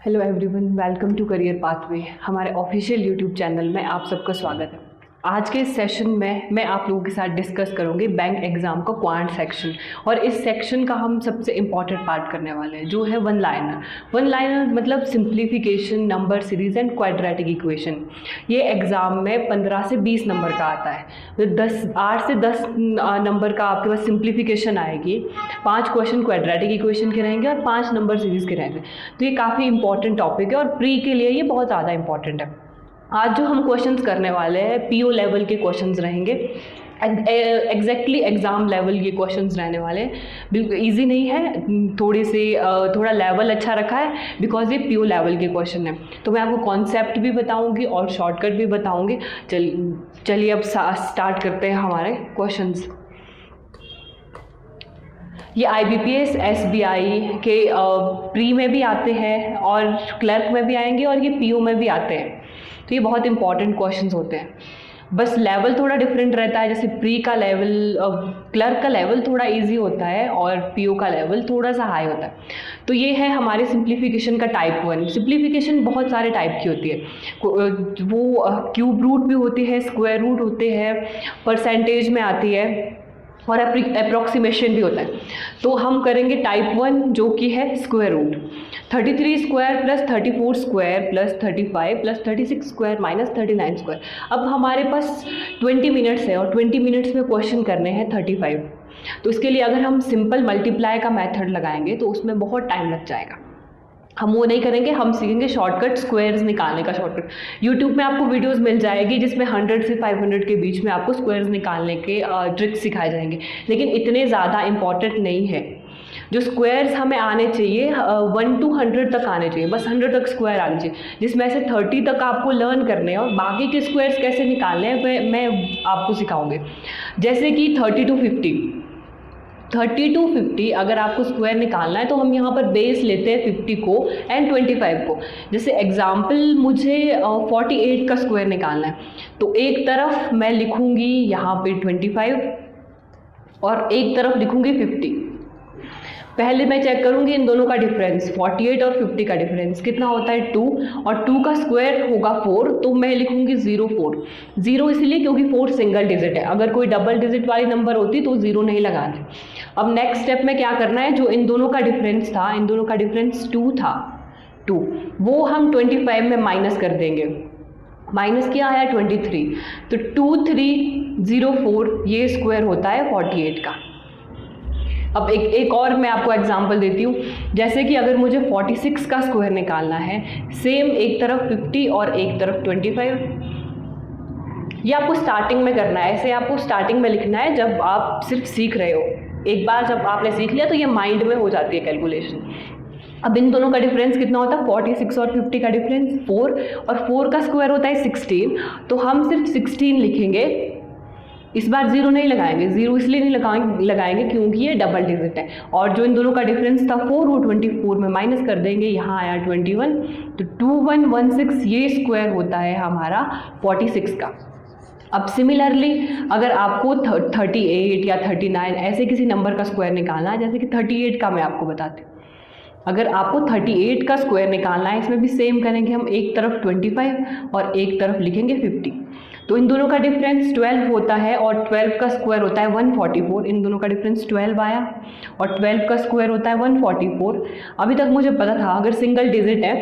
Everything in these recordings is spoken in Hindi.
Hello everyone, welcome to career pathway. हमारे ऑफिशियल यूट्यूब चैनल में आप सबका स्वागत है। आज के इस सेशन में मैं आप लोगों के साथ डिस्कस करूंगी बैंक एग्ज़ाम का क्वांट सेक्शन। और इस सेक्शन का हम सबसे इम्पॉर्टेंट पार्ट करने वाले हैं जो है वन लाइनर। वन लाइनर मतलब simplification, number series and quadratic equation. ये एग्ज़ाम में 15 से 20 नंबर का आता है। तो 8 से 10 नंबर का आपके पास सिंप्लीफिकेशन आएगी, 5 क्वेश्चन क्वाड्रेटिक इक्वेशन के रहेंगे और 5 नंबर सीरीज़ के रहेंगे। तो ये काफ़ी इंपॉर्टेंट टॉपिक है और प्री के लिए ये बहुत ज़्यादा इंपॉर्टेंट है। आज जो हम क्वेश्चंस करने वाले हैं पीओ लेवल के क्वेश्चंस रहेंगे। एग्जैक्टली एग्ज़ाम लेवल ये क्वेश्चंस रहने वाले हैं। बिल्कुल इजी नहीं है, थोड़ा लेवल अच्छा रखा है बिकॉज ये पीओ लेवल के क्वेश्चन है। तो मैं आपको कॉन्सेप्ट भी बताऊंगी और शॉर्टकट भी बताऊंगी। चलिए अब स्टार्ट करते हैं हमारे क्वेश्चंस। ये IBPS SBI के प्री में भी आते हैं और क्लर्क में भी आएंगे और ये PO में भी आते हैं। तो ये बहुत इंपॉर्टेंट क्वेश्चंस होते हैं। बस लेवल थोड़ा डिफरेंट रहता है। जैसे प्री का लेवल, क्लर्क का लेवल थोड़ा इजी होता है और PO का लेवल थोड़ा सा हाई होता है। तो ये है हमारे सिंप्लीफिकेशन का टाइप 1। सिंप्लीफिकेशन बहुत सारे टाइप की होती है। वो क्यूब रूट भी होती है, स्क्वायर रूट होते हैं, परसेंटेज में आती है और अप्रॉक्सीमेशन भी होता है। तो हम करेंगे टाइप 1 जो कि है square root. 33 square plus 34 square plus 35 plus 36 square minus 39 square. अब हमारे पास 20 मिनट्स है और 20 मिनट्स में क्वेश्चन करने हैं 35। तो इसके लिए अगर हम सिंपल मल्टीप्लाई का मेथड लगाएंगे तो उसमें बहुत टाइम लग जाएगा। हम वो नहीं करेंगे, हम सीखेंगे शॉर्टकट, स्क्वायर्स निकालने का शॉर्टकट। यूट्यूब में आपको वीडियोस मिल जाएगी जिसमें 100 से 500 के बीच में आपको स्क्वायर्स निकालने के ट्रिक्स सिखाए जाएंगे, लेकिन इतने ज़्यादा इंपॉर्टेंट नहीं है। जो स्क्वायर्स हमें आने चाहिए 1 to 100 तक आने चाहिए, बस 100 तक स्क्वायर आने चाहिए, जिसमें से 30 तक आपको लर्न करने हैं और बाकी के स्क्वायर्स कैसे निकालने हैं मैं आपको सिखाऊंगी। जैसे कि 30 to 50 अगर आपको स्क्वायर निकालना है तो हम यहाँ पर बेस लेते हैं 50 को एंड 25 को। जैसे एग्जाम्पल मुझे 48 का स्क्वायर निकालना है तो एक तरफ मैं लिखूँगी यहाँ पे 25 और एक तरफ लिखूँगी 50। पहले मैं चेक करूंगी इन दोनों का डिफरेंस, 48 और 50 का डिफरेंस कितना होता है 2, और 2 का स्क्वायर होगा 4, तो मैं लिखूंगी 0 0 इसलिए क्योंकि 4 सिंगल डिजिट है। अगर कोई डबल डिजिट वाली नंबर होती तो 0 नहीं लगाते। अब नेक्स्ट स्टेप में क्या करना है, जो इन दोनों का डिफरेंस था, इन दोनों का डिफरेंस 2 था, 2 वो हम 25 में माइनस कर देंगे। माइनस क्या आया 23, तो 2304 ये स्क्वायर होता है 48 का। अब एक और मैं आपको एग्जांपल देती हूँ। जैसे कि अगर मुझे 46 का स्क्वायर निकालना है, सेम एक तरफ 50 और एक तरफ 25। ये आपको स्टार्टिंग में करना है, ऐसे आपको स्टार्टिंग में लिखना है जब आप सिर्फ सीख रहे हो। एक बार जब आपने सीख लिया तो ये माइंड में हो जाती है कैलकुलेशन। अब इन दोनों का डिफरेंस कितना होता है, 46 और 50 का डिफरेंस 4, और 4 का स्क्वायर होता है 16, तो हम सिर्फ 16 लिखेंगे। इस बार 0 नहीं लगाएंगे, 0 इसलिए नहीं लगाएंगे क्योंकि ये डबल डिजिट है। और जो इन दोनों का डिफरेंस था 4, वो 24 में माइनस कर देंगे, यहाँ आया 21, तो 2116 ये स्क्वायर होता है हमारा 46 का। अब सिमिलरली अगर आपको 38 या 39 ऐसे किसी नंबर का स्क्वायर निकालना है, जैसे कि 38 का मैं आपको बताती हूँ। अगर आपको 38 का स्क्वायर निकालना है, इसमें भी सेम करेंगे हम, एक तरफ 25 और एक तरफ लिखेंगे 50। तो इन दोनों का डिफरेंस 12 होता है और 12 का स्क्वायर होता है 144। इन दोनों का डिफरेंस 12 आया और 12 का स्क्वायर होता है 144। अभी तक मुझे पता था अगर सिंगल डिजिट है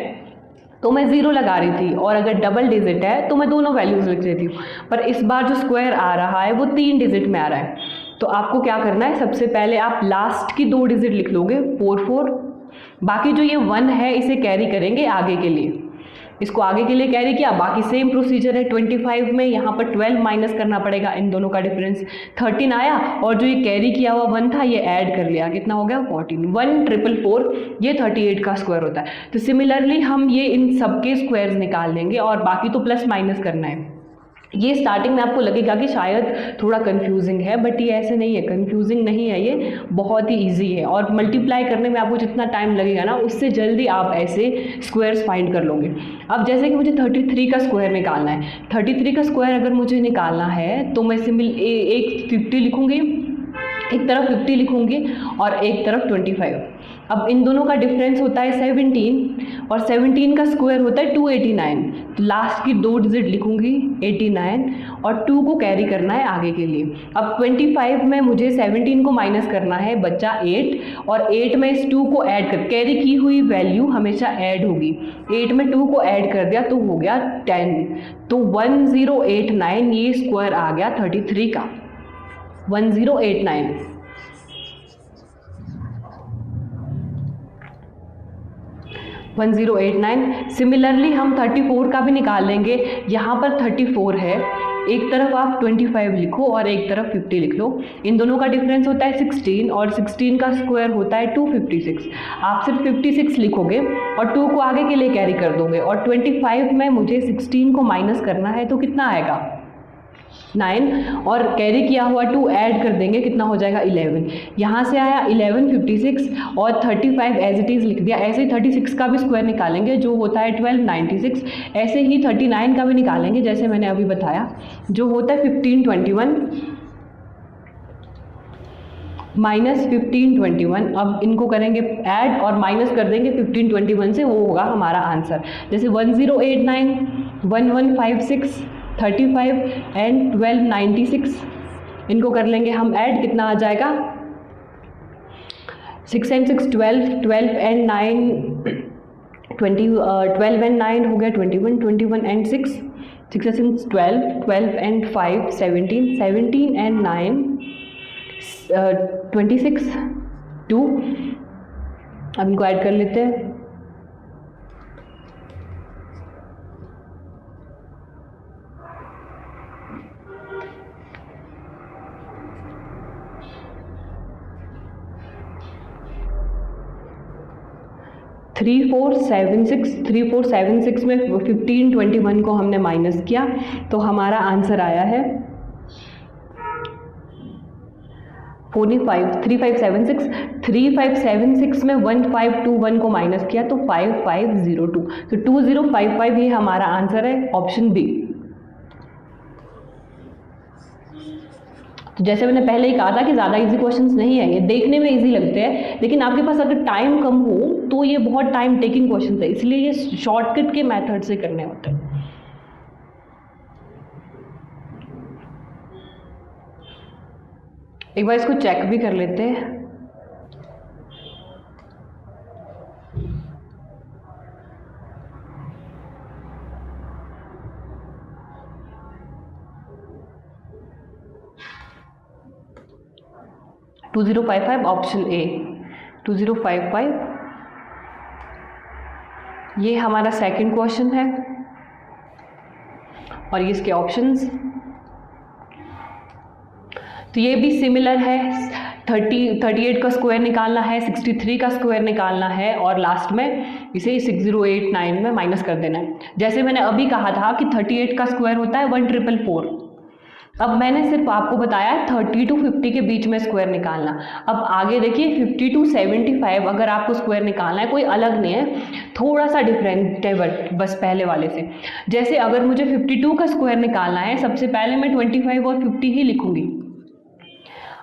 तो मैं 0 लगा रही थी, और अगर डबल डिजिट है तो मैं दोनों वैल्यूज़ लिख देती हूँ। पर इस बार जो स्क्वायर आ रहा है वो 3 डिजिट में आ रहा है। तो आपको क्या करना है, सबसे पहले आप लास्ट की 2 डिजिट लिख लोगे 44। बाकी जो ये 1 है इसे कैरी करेंगे आगे के लिए, इसको आगे के लिए कैरी किया। बाकी सेम प्रोसीजर है, 25 में यहाँ पर 12 माइनस करना पड़ेगा, इन दोनों का डिफरेंस 13 आया, और जो ये कैरी किया हुआ 1 था ये ऐड कर लिया, कितना हो गया 14। 1444 ये 38 का स्क्वायर होता है। तो सिमिलरली हम ये इन सबके स्क्वायर्स निकाल लेंगे और बाकी तो प्लस माइनस करना है। ये स्टार्टिंग में आपको लगेगा कि शायद थोड़ा कंफ्यूजिंग है, बट ये ऐसे नहीं है, कंफ्यूजिंग नहीं है, ये बहुत ही इजी है। और मल्टीप्लाई करने में आपको जितना टाइम लगेगा ना, उससे जल्दी आप ऐसे स्क्वायर्स फाइंड कर लोगे। अब जैसे कि मुझे 33 का स्क्वायर निकालना है, 33 का स्क्वायर अगर मुझे निकालना है तो मैं एक 50 लिखूँगी, एक तरफ 50 लिखूँगी और एक तरफ 25। अब इन दोनों का डिफरेंस होता है 17 और 17 का स्क्वायर होता है 289। तो लास्ट की 2 डिजिट लिखूंगी 89 और 2 को कैरी करना है आगे के लिए। अब 25 में मुझे 17 को माइनस करना है, बच्चा 8 और 8 में इस 2 को ऐड कर, कैरी की हुई वैल्यू हमेशा ऐड होगी। 8 में 2 को ऐड कर दिया तो हो गया 10। तो 1089 ये स्क्वायर आ गया 33 का, 1089। सिमिलरली हम 34 का भी निकाल लेंगे। यहाँ पर 34 है, एक तरफ आप 25 लिखो और एक तरफ 50 लिख लो। इन दोनों का डिफरेंस होता है 16 और 16 का स्क्वायर होता है 256। आप सिर्फ 56 लिखोगे और 2 को आगे के लिए कैरी कर दोगे और 25 में मुझे 16 को माइनस करना है तो कितना आएगा 9 और कैरी किया हुआ 2 ऐड कर देंगे, कितना हो जाएगा 11। यहाँ से आया 1156 और 35 एज इट इज़ लिख दिया। ऐसे ही 36 का भी स्क्वायर निकालेंगे जो होता है 1296। ऐसे ही 39 का भी निकालेंगे जैसे मैंने अभी बताया, जो होता है 1521 माइनस 1521। अब इनको करेंगे ऐड और माइनस कर देंगे 1521 से, वो होगा हमारा आंसर। जैसे 1089, 1156, 35 एंड 1296, इनको कर लेंगे हम ऐड, कितना आ जाएगा 6 एंड 6 12, 12 एंड 9 20, 12 एंड 9 हो गया 21, 21 एंड 6, 6 एंड 6 12, 12 एंड 5 17, 17 एंड 9 26, 2। अब इनको ऐड कर लेते हैं। 3476 में 1521 को हमने माइनस किया तो हमारा आंसर आया है 3576। 3576 में 1521 को माइनस किया तो 5502, तो 2055 ये हमारा आंसर है, ऑप्शन बी। तो जैसे मैंने पहले ही कहा था कि ज़्यादा इजी क्वेश्चंस नहीं है, ये देखने में इजी लगते हैं लेकिन आपके पास अगर टाइम कम हो तो ये बहुत टाइम टेकिंग क्वेश्चंस है, इसलिए ये शॉर्टकट के मेथड से करने होते हैं। एक बार इसको चेक भी कर लेते हैं। टू 2055 ऑप्शन ए, 2055 ये हमारा सेकंड क्वेश्चन है और ये इसके ऑप्शंस। तो ये भी सिमिलर है, 38 का स्क्वायर निकालना है, 63 का स्क्वायर निकालना है और लास्ट में इसे 6089 में माइनस कर देना है। जैसे मैंने अभी कहा था कि 38 का स्क्वायर होता है 1444। अब मैंने सिर्फ आपको बताया 30 to 50 के बीच में स्क्वायर निकालना। अब आगे देखिए 50 to 75 अगर आपको स्क्वायर निकालना है, कोई अलग नहीं है, थोड़ा सा डिफरेंट है बस पहले वाले से। जैसे अगर मुझे 52 का स्क्वायर निकालना है, सबसे पहले मैं 25 और 50 ही लिखूंगी।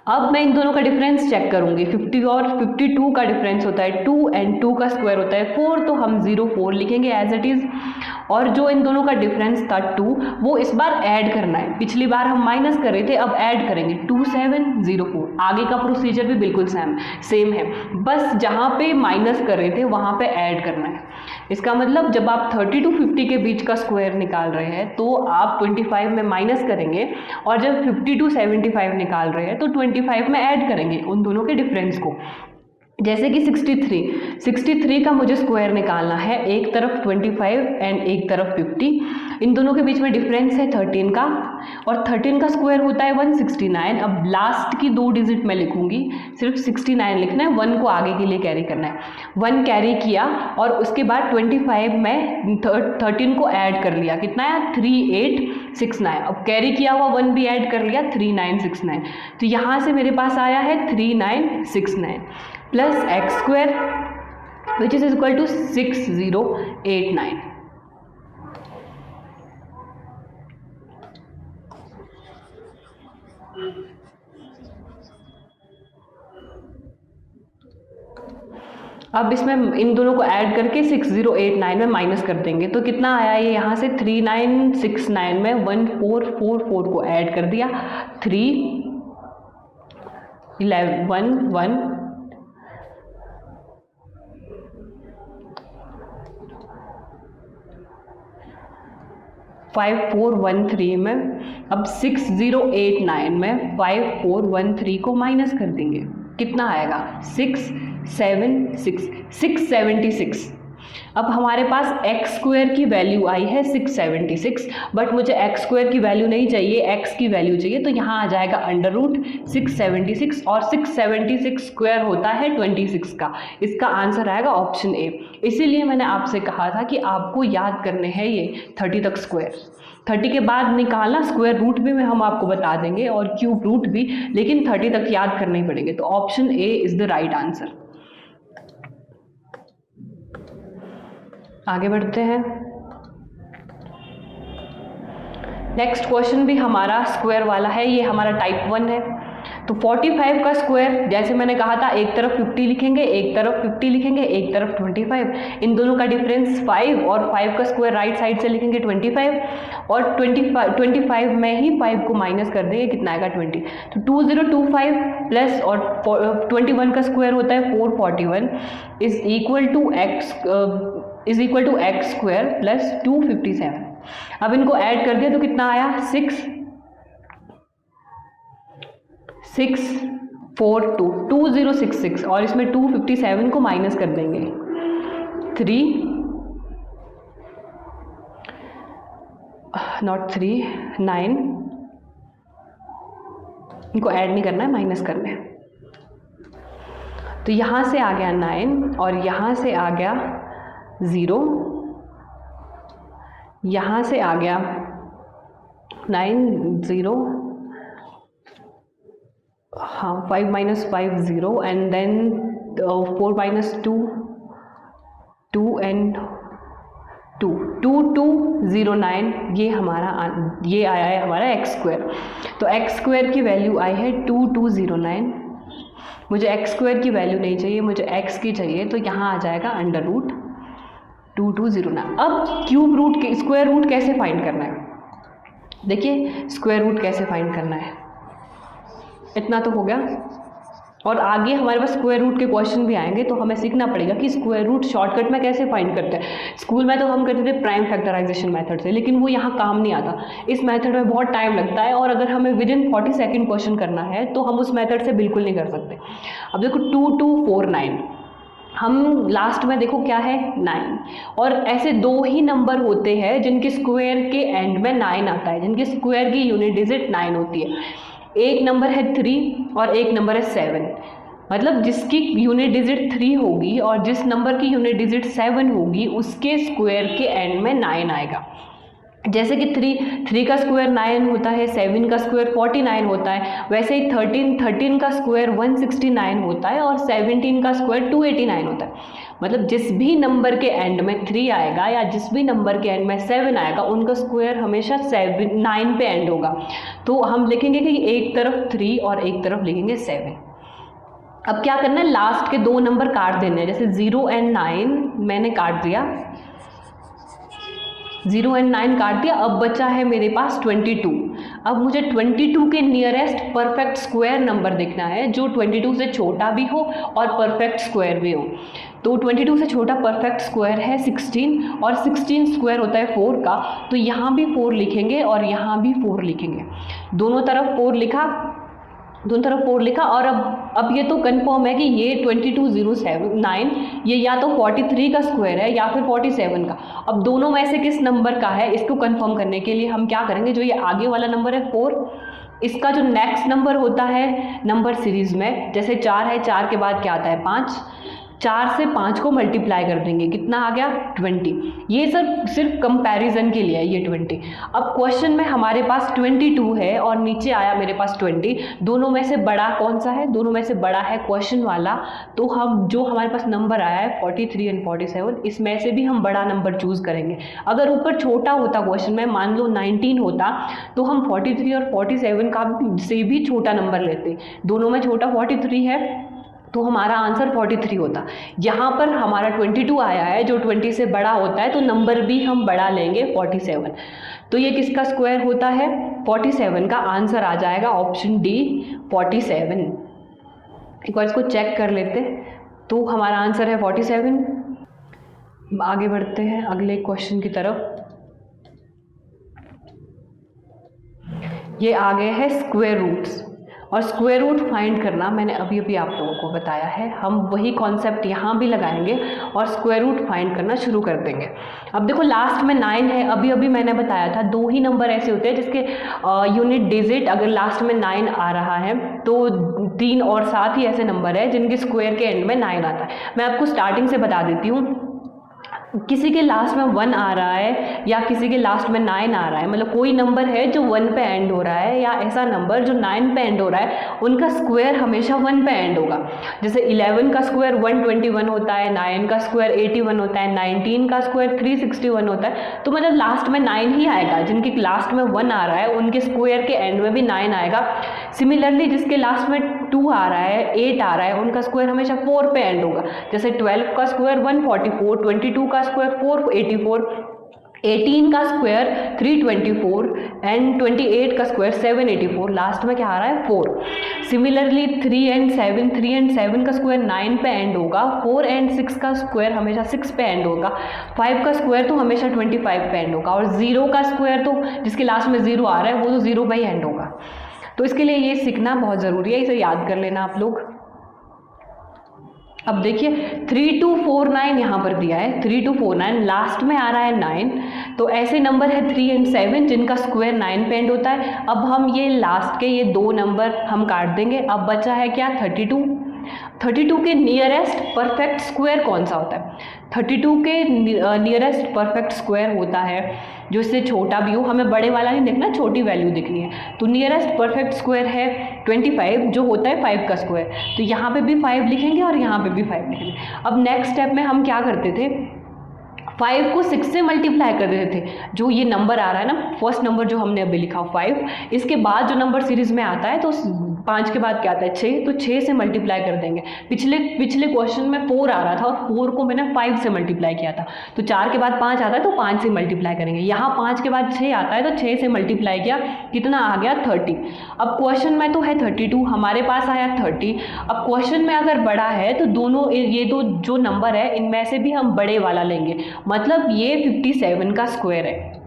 अब मैं इन दोनों का डिफरेंस चेक करूंगी। 50 और 52 का डिफरेंस होता है 2 एंड 2 का स्क्वायर होता है 4, तो हम 04 लिखेंगे एज इट इज़। और जो इन दोनों का डिफरेंस था 2, वो इस बार ऐड करना है। पिछली बार हम माइनस कर रहे थे, अब ऐड करेंगे 2704। आगे का प्रोसीजर भी बिल्कुल सेम है, बस जहाँ पे माइनस कर रहे थे वहाँ पे ऐड करना है। इसका मतलब जब आप 30 to 50 के बीच का स्क्वायर निकाल रहे हैं तो आप 25 में माइनस करेंगे और जब 50 to 75 निकाल रहे हैं तो 25 में ऐड करेंगे उन दोनों के डिफरेंस को। जैसे कि 63 का मुझे स्क्वायर निकालना है, एक तरफ 25 एंड एक तरफ 50। इन दोनों के बीच में डिफरेंस है 13 का और 13 का स्क्वायर होता है 169। अब लास्ट की 2 डिजिट मैं लिखूंगी, सिर्फ 69 लिखना है, 1 को आगे के लिए कैरी करना है। 1 कैरी किया और उसके बाद 25 में 13 को ऐड कर लिया, कितना है 3869। अब कैरी किया हुआ 1 भी ऐड कर लिया 3969। तो यहाँ से मेरे पास आया है 3969 plus x square which is equal to 6089। अब इसमें इन दोनों को ऐड करके 6089 में माइनस कर देंगे तो कितना आया ये यहाँ से 3969 में 1444 को ऐड कर दिया 5413 में अब 6089 में 5413 को माइनस कर देंगे कितना आएगा 676। अब हमारे पास x स्क्वायर की वैल्यू आई है 676 बट मुझे x स्क्वायर की वैल्यू नहीं चाहिए, x की वैल्यू चाहिए तो यहाँ आ जाएगा अंडर रूट 676 और 676 स्क्वायर होता है 26 का। इसका आंसर आएगा ऑप्शन ए। इसीलिए मैंने आपसे कहा था कि आपको याद करने हैं ये 30 तक स्क्वायर, 30 के बाद निकालना स्क्वायर रूट भी हम आपको बता देंगे और क्यूब रूट भी, लेकिन 30 तक याद करने ही पड़ेंगे। तो option A is the right answer. आगे बढ़ते हैं। नेक्स्ट क्वेश्चन भी हमारा स्क्वायर वाला है, ये हमारा टाइप 1 है। तो 45 का स्क्वायर जैसे मैंने कहा था एक तरफ 50 लिखेंगे, एक तरफ 50 लिखेंगे, एक तरफ 25। इन दोनों का डिफरेंस 5 और 5 का स्क्वायर राइट साइड से लिखेंगे 25 और 25 में ही 5 को माइनस कर देंगे कितना आएगा 20। तो 2025 प्लस और 21 का स्क्वायर होता है 441 is equal to x square plus 257। अब इनको ऐड कर दिया तो कितना आया 2066 और इसमें 257 को माइनस कर देंगे 9 इनको ऐड नहीं करना है, माइनस करना है। तो यहाँ से आ गया 9 और यहाँ से आ गया 0, यहाँ से आ गया 9 0, हाँ 5 minus 5 0 and then 4 minus 2 2 and 2 2209 ये आया है हमारा एक्स स्क्वायर। तो एक्स स्क्वायर की वैल्यू आई है 2209। मुझे एक्स स्क्वायर की वैल्यू नहीं चाहिए, मुझे एक्स की चाहिए, तो यहाँ आ जाएगा अंडर रूट 2209। अब क्यूब रूट के स्क्वायर रूट कैसे फाइंड करना है, देखिए स्क्वायर रूट कैसे फाइंड करना है। इतना तो हो गया और आगे हमारे पास स्क्वायर रूट के क्वेश्चन भी आएंगे तो हमें सीखना पड़ेगा कि स्क्वायर रूट शॉर्टकट में कैसे फाइंड करते हैं। स्कूल में तो हम करते थे प्राइम फैक्टराइजेशन मेथड से, लेकिन वो यहाँ काम नहीं आता। इस मेथड में बहुत टाइम लगता है और अगर हमें विद इन 40 सेकेंड क्वेश्चन करना है तो हम उस मेथड से बिल्कुल नहीं कर सकते। अब देखो 2249, हम लास्ट में देखो क्या है 9, और ऐसे दो ही नंबर होते हैं जिनके स्क्वायर के एंड में 9 आता है, जिनके स्क्वायर की यूनिट डिजिट 9 होती है। एक नंबर है 3 और एक नंबर है 7, मतलब जिसकी यूनिट डिजिट 3 होगी और जिस नंबर की यूनिट डिजिट 7 होगी उसके स्क्वायर के एंड में 9 आएगा। जैसे कि 3 का स्क्वायर 9 होता है, 7 का स्क्वायर 49 होता है, वैसे ही 13 का स्क्वायर 169 होता है और 17 का स्क्वायर 289 होता है। मतलब जिस भी नंबर के एंड में 3 आएगा या जिस भी नंबर के एंड में 7 आएगा उनका स्क्वायर हमेशा 9 पे एंड होगा। तो हम लिखेंगे कि एक तरफ 3 और एक तरफ लिखेंगे 7। अब क्या करना है, लास्ट के दो नंबर काट देने हैं। जैसे 0 एंड 9 मैंने काट दिया, 0 एंड 9 काट दिया। अब बचा है मेरे पास 22। अब मुझे 22 के नियरेस्ट परफेक्ट स्क्वायर नंबर देखना है जो 22 से छोटा भी हो और परफेक्ट स्क्वायर भी हो। तो 22 से छोटा परफेक्ट स्क्वायर है 16 और 16 स्क्वायर होता है 4 का, तो यहाँ भी 4 लिखेंगे और यहाँ भी 4 लिखेंगे। दोनों तरफ 4 लिखा और अब ये तो कंफर्म है कि ये 2209 ये या तो 43 का स्क्वायर है या फिर 47 का। अब दोनों में से किस नंबर का है इसको कंफर्म करने के लिए हम क्या करेंगे, जो ये आगे वाला नंबर है 4, इसका जो नेक्स्ट नंबर होता है नंबर सीरीज में, जैसे 4 है, 4 के बाद क्या आता है 5, 4 से 5 को मल्टीप्लाई कर देंगे, कितना आ गया 20। ये सब सिर्फ कंपैरिजन के लिए है ये 20। अब क्वेश्चन में हमारे पास 22 है और नीचे आया मेरे पास 20, दोनों में से बड़ा कौन सा है, दोनों में से बड़ा है क्वेश्चन वाला। तो हम जो हमारे पास नंबर आया है 43 एंड 47, इसमें से भी हम बड़ा नंबर चूज़ करेंगे। अगर ऊपर छोटा होता क्वेश्चन में, मान लो 19 होता, तो हम 43 और 47 का से भी छोटा नंबर लेते। दोनों में छोटा 43 है तो हमारा आंसर 43 होता। यहाँ पर हमारा 22 आया है जो 20 से बड़ा होता है, तो नंबर भी हम बड़ा लेंगे 47। तो ये किसका स्क्वायर होता है? 47 का आंसर आ जाएगा ऑप्शन डी 47। एक बार इसको चेक कर लेते। तो हमारा आंसर है 47। आगे बढ़ते हैं अगले क्वेश्चन की तरफ। ये आगे है स्क्वायर रूट्स, और स्क्वायर रूट फाइंड करना मैंने अभी अभी आप लोगों को बताया है। हम वही कॉन्सेप्ट यहाँ भी लगाएंगे और स्क्वायर रूट फाइंड करना शुरू कर देंगे। अब देखो लास्ट में 9 है, अभी अभी मैंने बताया था 2 ही नंबर ऐसे होते हैं जिसके यूनिट डिजिट अगर लास्ट में 9 आ रहा है, तो 3 और 7 ही ऐसे नंबर है जिनके स्क्वायर के एंड में 9 आता है। मैं आपको स्टार्टिंग से बता देती हूँ, किसी के लास्ट में 1 आ रहा है या किसी के लास्ट में 9 आ रहा है, मतलब कोई नंबर है जो 1 पे एंड हो रहा है या ऐसा नंबर जो 9 पे एंड हो रहा है, उनका स्क्वायर हमेशा 1 पे एंड होगा। जैसे 11 का स्क्वायर 121 होता है, 9 का स्क्वायर 81 होता है, 19 का स्क्वायर 361 होता है। तो मतलब लास्ट में 9 ही आएगा। जिनके लास्ट में 1 आ रहा है उनके स्क्वायर के एंड में भी 9 आएगा। सिमिलरली जिसके लास्ट में 2 आ रहा है, 8 आ रहा है, उनका स्क्वायर हमेशा 4 पे एंड होगा। जैसे 12 का स्क्वायर 144, 22 का स्क्वायर 484, 18 का स्क्वायर 324 एंड 28 का स्क्वायर 784। लास्ट में क्या आ रहा है? 4। सिमिलरली 3 एंड 7 का स्क्वायर 9 पे एंड होगा। 4 एंड 6 का स्क्वायर हमेशा 6 पे एंड होगा। 5 का स्क्वायर तो हमेशा 25 पे एंड होगा। और 0 का स्क्वायर तो जिसके लास्ट में 0 आ रहा है वो तो 0 पे ही एंड होगा। तो इसके लिए ये सीखना बहुत ज़रूरी है, इसे याद कर लेना आप लोग। अब देखिए 3249 यहाँ पर दिया है, 3249 लास्ट में आ रहा है 9, तो ऐसे नंबर है 3 एंड 7 जिनका स्क्वायर 9 पे एंड होता है। अब हम ये लास्ट के ये 2 नंबर हम काट देंगे। अब बचा है क्या? 32। 32 के नियरेस्ट परफेक्ट स्क्वायर कौन सा होता है? 32 के नियरेस्ट परफेक्ट स्क्वायर होता है जो इससे छोटा भी हो, हमें बड़े वाला नहीं देखना, छोटी वैल्यू देखनी है। तो नियरेस्ट परफेक्ट स्क्वायर है 25 जो होता है 5 का स्क्वायर। तो यहाँ पे भी 5 लिखेंगे और यहाँ पे भी 5 लिखेंगे। अब नेक्स्ट स्टेप में हम क्या करते थे? 5 को 6 से मल्टीप्लाई कर देते थे। जो ये नंबर आ रहा है ना, फर्स्ट नंबर जो हमने अभी लिखा 5, इसके बाद जो नंबर सीरीज में आता है तो 5 के बाद क्या आता है? 6, तो 6 से मल्टीप्लाई कर देंगे। पिछले क्वेश्चन में 4 आ रहा था और 4 को मैंने 5 से मल्टीप्लाई किया था, तो 4 के बाद 5 आता है तो 5 से मल्टीप्लाई करेंगे। यहाँ 5 के बाद 6 आता है तो 6 से मल्टीप्लाई किया, कितना आ गया? 30। अब क्वेश्चन में तो है 32, हमारे पास आया 30। अब क्वेश्चन में अगर बड़ा है तो दोनों ये दो जो नंबर है इनमें से भी हम बड़े वाला लेंगे, मतलब ये 57 का स्क्वायर है।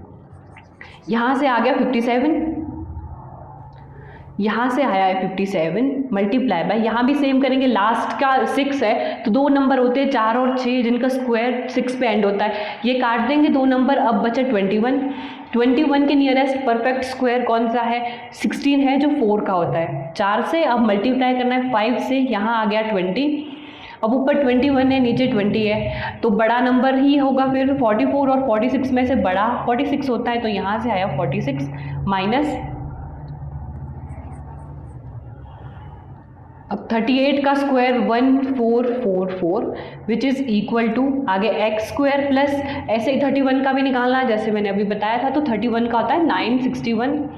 यहाँ से आ गया 57, यहाँ से आया है 57 मल्टीप्लाई बाय, यहाँ भी सेम करेंगे। लास्ट का 6 है तो 2 नंबर होते हैं 4 और 6 जिनका स्क्वायर 6 पे एंड होता है, ये काट देंगे 2 नंबर। अब बचा 21। 21 के नियरेस्ट परफेक्ट स्क्वायर कौन सा है? 16 है जो 4 का होता है। 4 से अब मल्टीप्लाई करना है 5 से, यहाँ आ गया 20। अब ऊपर 21 है, नीचे 20 है, तो बड़ा नंबर ही होगा फिर 44, और 46 में से बड़ा 46 होता है, तो यहाँ से आया 46 माइनस। अब 38 का square 1444 which is equal to आगे एक्स स्क्वायर प्लस, ऐसे ही 31 का भी निकालना है जैसे मैंने अभी बताया था। तो 31 का होता है 961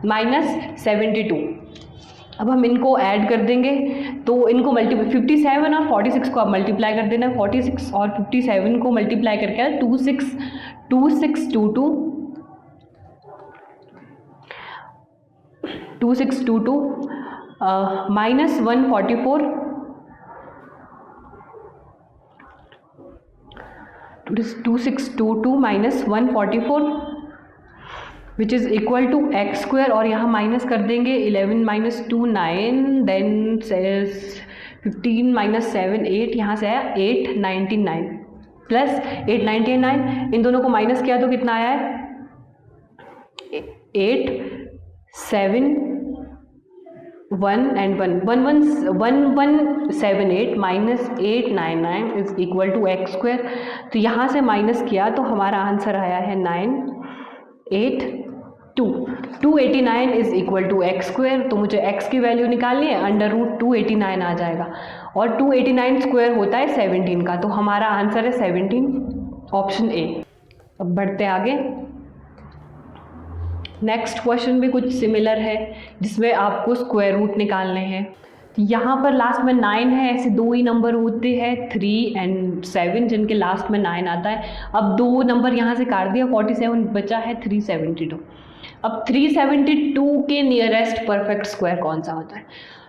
माइनस 72। अब हम इनको ऐड कर देंगे तो इनको 57 और 46 को आप मल्टीप्लाई कर देना। 46 और 57 को मल्टीप्लाई करके 2622 minus 144, 2622 minus 144 which is equal to x square, और यहाँ माइनस कर देंगे 11 माइनस 2 9, देन 15 माइनस 7 8, यहाँ से आया 899 प्लस 899। इन दोनों को माइनस किया तो कितना आया है? 8 7 1 and 1178 minus 899 is equal to x square. तो यहाँ से माइनस किया तो हमारा आंसर आया है 982। 289 is equal to x square, तो मुझे x की वैल्यू निकालनी है, अंडर रूट 289 आ जाएगा, और 289 स्क्वायर होता है 17 का, तो हमारा आंसर है 17, ऑप्शन ए। अब बढ़ते आगे। नेक्स्ट क्वेश्चन भी कुछ सिमिलर है जिसमें आपको स्क्वायर रूट निकालने हैं। यहाँ पर लास्ट में 9 है, ऐसे दो ही नंबर होते हैं 3 और 7 जिनके लास्ट में 9 आता है। अब दो नंबर यहाँ से काट दिया, 47 बचा है 372। अब 372 के नियरेस्ट परफेक्ट स्क्वायर कौन सा होता है?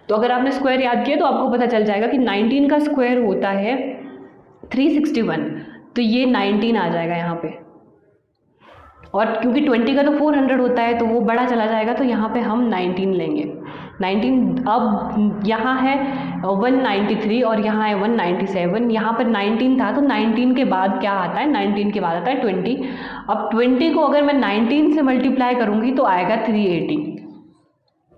तो अगर आपने स्क्वायर याद किया तो आपको पता चल जाएगा कि 19 का स्क्वायर होता है 361, तो ये 19 आ जाएगा यहाँ पे। और क्योंकि 20 का तो 400 होता है तो वो बड़ा चला जाएगा, तो यहाँ पे हम 19 लेंगे। 19 अब यहाँ है 193 और यहाँ है 197। यहाँ पर 19 था तो 19 के बाद क्या आता है? 19 के बाद आता है 20। अब 20 को अगर मैं 19 से मल्टीप्लाई करूँगी तो आएगा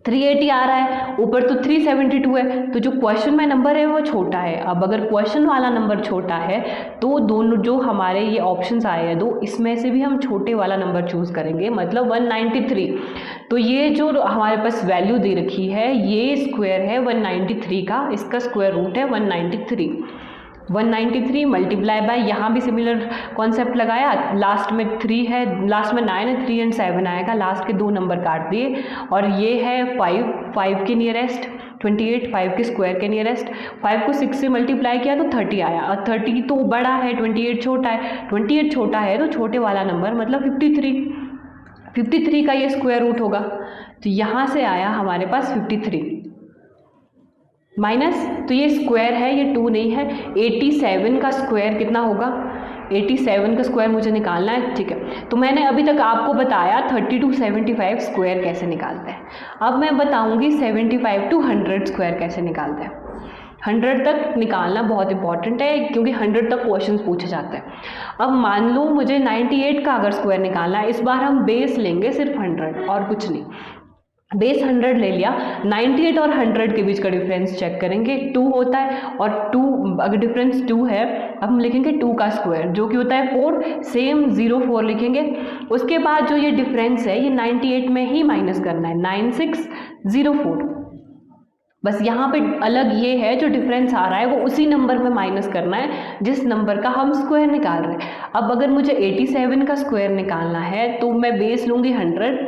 380 आ रहा है, ऊपर तो 372 है, तो जो क्वेश्चन में नंबर है वो छोटा है। अब अगर क्वेश्चन वाला नंबर छोटा है तो दोनों जो हमारे ये ऑप्शंस आए हैं दो, इसमें से भी हम छोटे वाला नंबर चूज़ करेंगे, मतलब 193। तो ये जो हमारे पास वैल्यू दे रखी है ये स्क्वायर है 193 का, इसका स्क्वायर रूट है 193। 193 मल्टीप्लाई बाय, यहाँ भी सिमिलर कॉन्सेप्ट लगाया, लास्ट में 3 है, लास्ट में 9 है, 3 और 7 आएगा, लास्ट के दो नंबर काट दिए। और ये है 5 के नियरेस्ट 28, 5 के स्क्वायर के नियरेस्ट। 5 को 6 से मल्टीप्लाई किया तो 30 आया, और 30 तो बड़ा है, 28 छोटा है। 28 छोटा है तो छोटे वाला नंबर मतलब 53 का ये स्क्वायर रूट होगा। तो यहाँ से आया हमारे पास 53 माइनस, तो ये स्क्वायर है, ये 2 नहीं है। 87 का स्क्वायर कितना होगा? 87 का स्क्वायर मुझे निकालना है, ठीक है। तो मैंने अभी तक आपको बताया 30 to 75 स्क्वायर कैसे निकालते हैं। अब मैं बताऊंगी 75 to 100 स्क्वायर कैसे निकालते हैं। 100 तक निकालना बहुत इंपॉर्टेंट है क्योंकि 100 तक क्वेश्चन पूछे जाते हैं। अब मान लो मुझे 98 का अगर स्क्वायर निकालना है, इस बार हम बेस लेंगे सिर्फ 100 और कुछ नहीं। बेस 100 ले लिया, 98 और 100 के बीच का डिफरेंस चेक करेंगे, 2 होता है, और 2 अगर डिफरेंस 2 है, अब हम लिखेंगे 2 का स्क्वायर जो कि होता है 4, सेम 04 लिखेंगे। उसके बाद जो ये डिफरेंस है ये 98 में ही माइनस करना है, 9604। बस यहाँ पे अलग ये है, जो डिफरेंस आ रहा है वो उसी नंबर में माइनस करना है जिस नंबर का हम स्क्वायर निकाल रहे हैं। अब अगर मुझे 87 का स्क्वायर निकालना है तो मैं बेस लूँगी 100।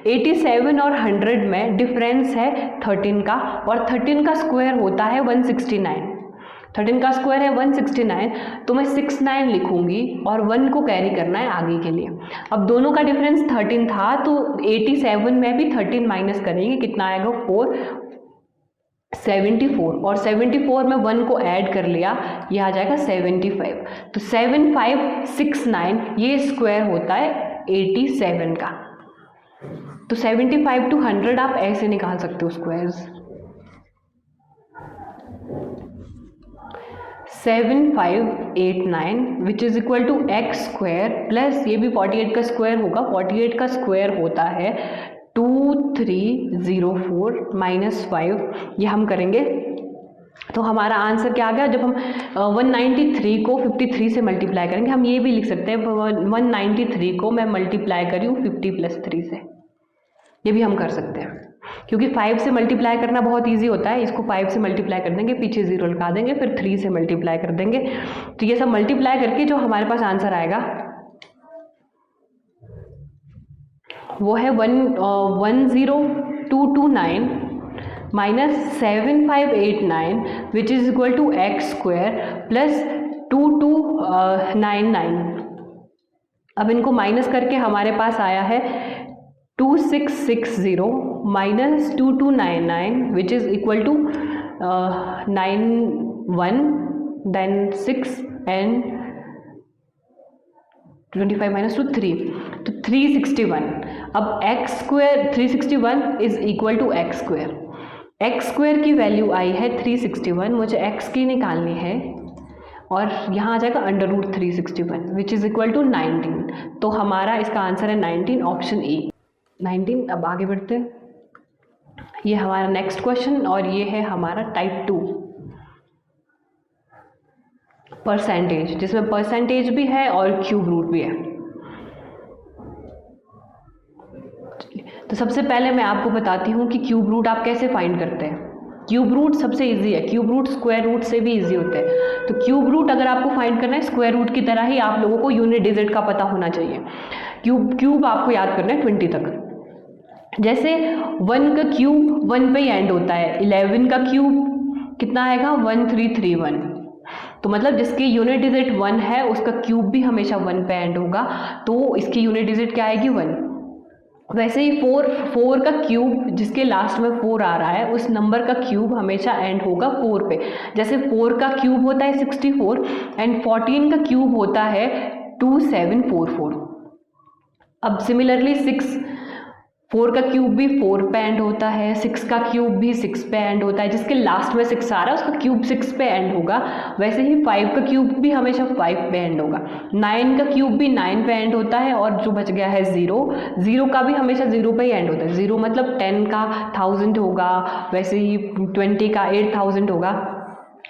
87 और 100 में डिफरेंस है 13 का, और 13 का स्क्वायर होता है 169। 13 का स्क्वायर है 169, तो मैं 69 लिखूंगी और 1 को कैरी करना है आगे के लिए। अब दोनों का डिफरेंस 13 था तो 87 में भी 13 माइनस करेंगे, कितना आएगा? 74, और 74 में 1 को ऐड कर लिया, ये आ जाएगा 75। तो 7569 ये स्क्वायर होता है 87 का। तो 75 to 100 आप ऐसे निकाल सकते हो squares. 7589 which is equal to x square plus, ये भी 48 का स्क्वायर होगा, 48 का स्क्वायर होता है 2304 माइनस 5, ये हम करेंगे तो हमारा आंसर क्या आ गया? जब हम 193 को 53 से मल्टीप्लाई करेंगे, हम ये भी लिख सकते हैं 193 को मैं मल्टीप्लाई करी हूँ 50 + 3 से, ये भी हम कर सकते हैं क्योंकि 5 से मल्टीप्लाई करना बहुत इजी होता है। इसको 5 से मल्टीप्लाई कर देंगे, पीछे 0 लगा देंगे, फिर 3 से मल्टीप्लाई कर देंगे, तो ये सब मल्टीप्लाई करके जो हमारे पास आंसर आएगा वो है 10229 minus 7589 which is equal to x square plus 2299। अब इनको माइनस करके हमारे पास आया है 2660 minus 2299 which is equal to 91 then 6 and 25 minus 2 3, तो 361। अब x square 361 is equal to x square. X square की वैल्यू आई है 361, मुझे एक्स की निकालनी है और यहाँ आ जाएगा √361 विच इज़ इक्वल टू 19। तो हमारा इसका आंसर है 19, ऑप्शन ए 19। अब आगे बढ़ते हैं, ये हमारा नेक्स्ट क्वेश्चन और ये है हमारा टाइप 2 परसेंटेज, जिसमें परसेंटेज भी है और क्यूब रूट भी है। तो सबसे पहले मैं आपको बताती हूँ कि क्यूब रूट आप कैसे फाइंड करते हैं। क्यूब रूट सबसे इजी है, क्यूब रूट स्क्वायर रूट से भी इजी होते हैं। तो क्यूब रूट अगर आपको फाइंड करना है स्क्वायर रूट की तरह ही आप लोगों को यूनिट डिजिट का पता होना चाहिए। क्यूब आपको याद करना है 20 तक। जैसे 1 का क्यूब 1 पे ही एंड होता है, 11 का क्यूब कितना आएगा 1331। तो मतलब जिसकी यूनिट डिजिट 1 है उसका क्यूब भी हमेशा 1 पे एंड होगा, तो इसकी यूनिट डिजिट क्या आएगी 1। वैसे ही 4 का क्यूब जिसके लास्ट में 4 आ रहा है उस नंबर का क्यूब हमेशा एंड होगा 4 पे। जैसे 4 का क्यूब होता है 64 एंड 14 का क्यूब होता है 2744। अब सिमिलरली 4 का क्यूब भी 4 पे एंड होता है, 6 का क्यूब भी 6 पे एंड होता है, जिसके लास्ट में 6 आ रहा है उसका क्यूब 6 पे एंड होगा। वैसे ही 5 का क्यूब भी हमेशा 5 पे एंड होगा, 9 का क्यूब भी 9 पे एंड होता है, और जो बच गया है 0 का भी हमेशा 0 पे ही एंड होता है। 0 मतलब 10 का 1000 होगा, वैसे ही 20 का 8000 होगा।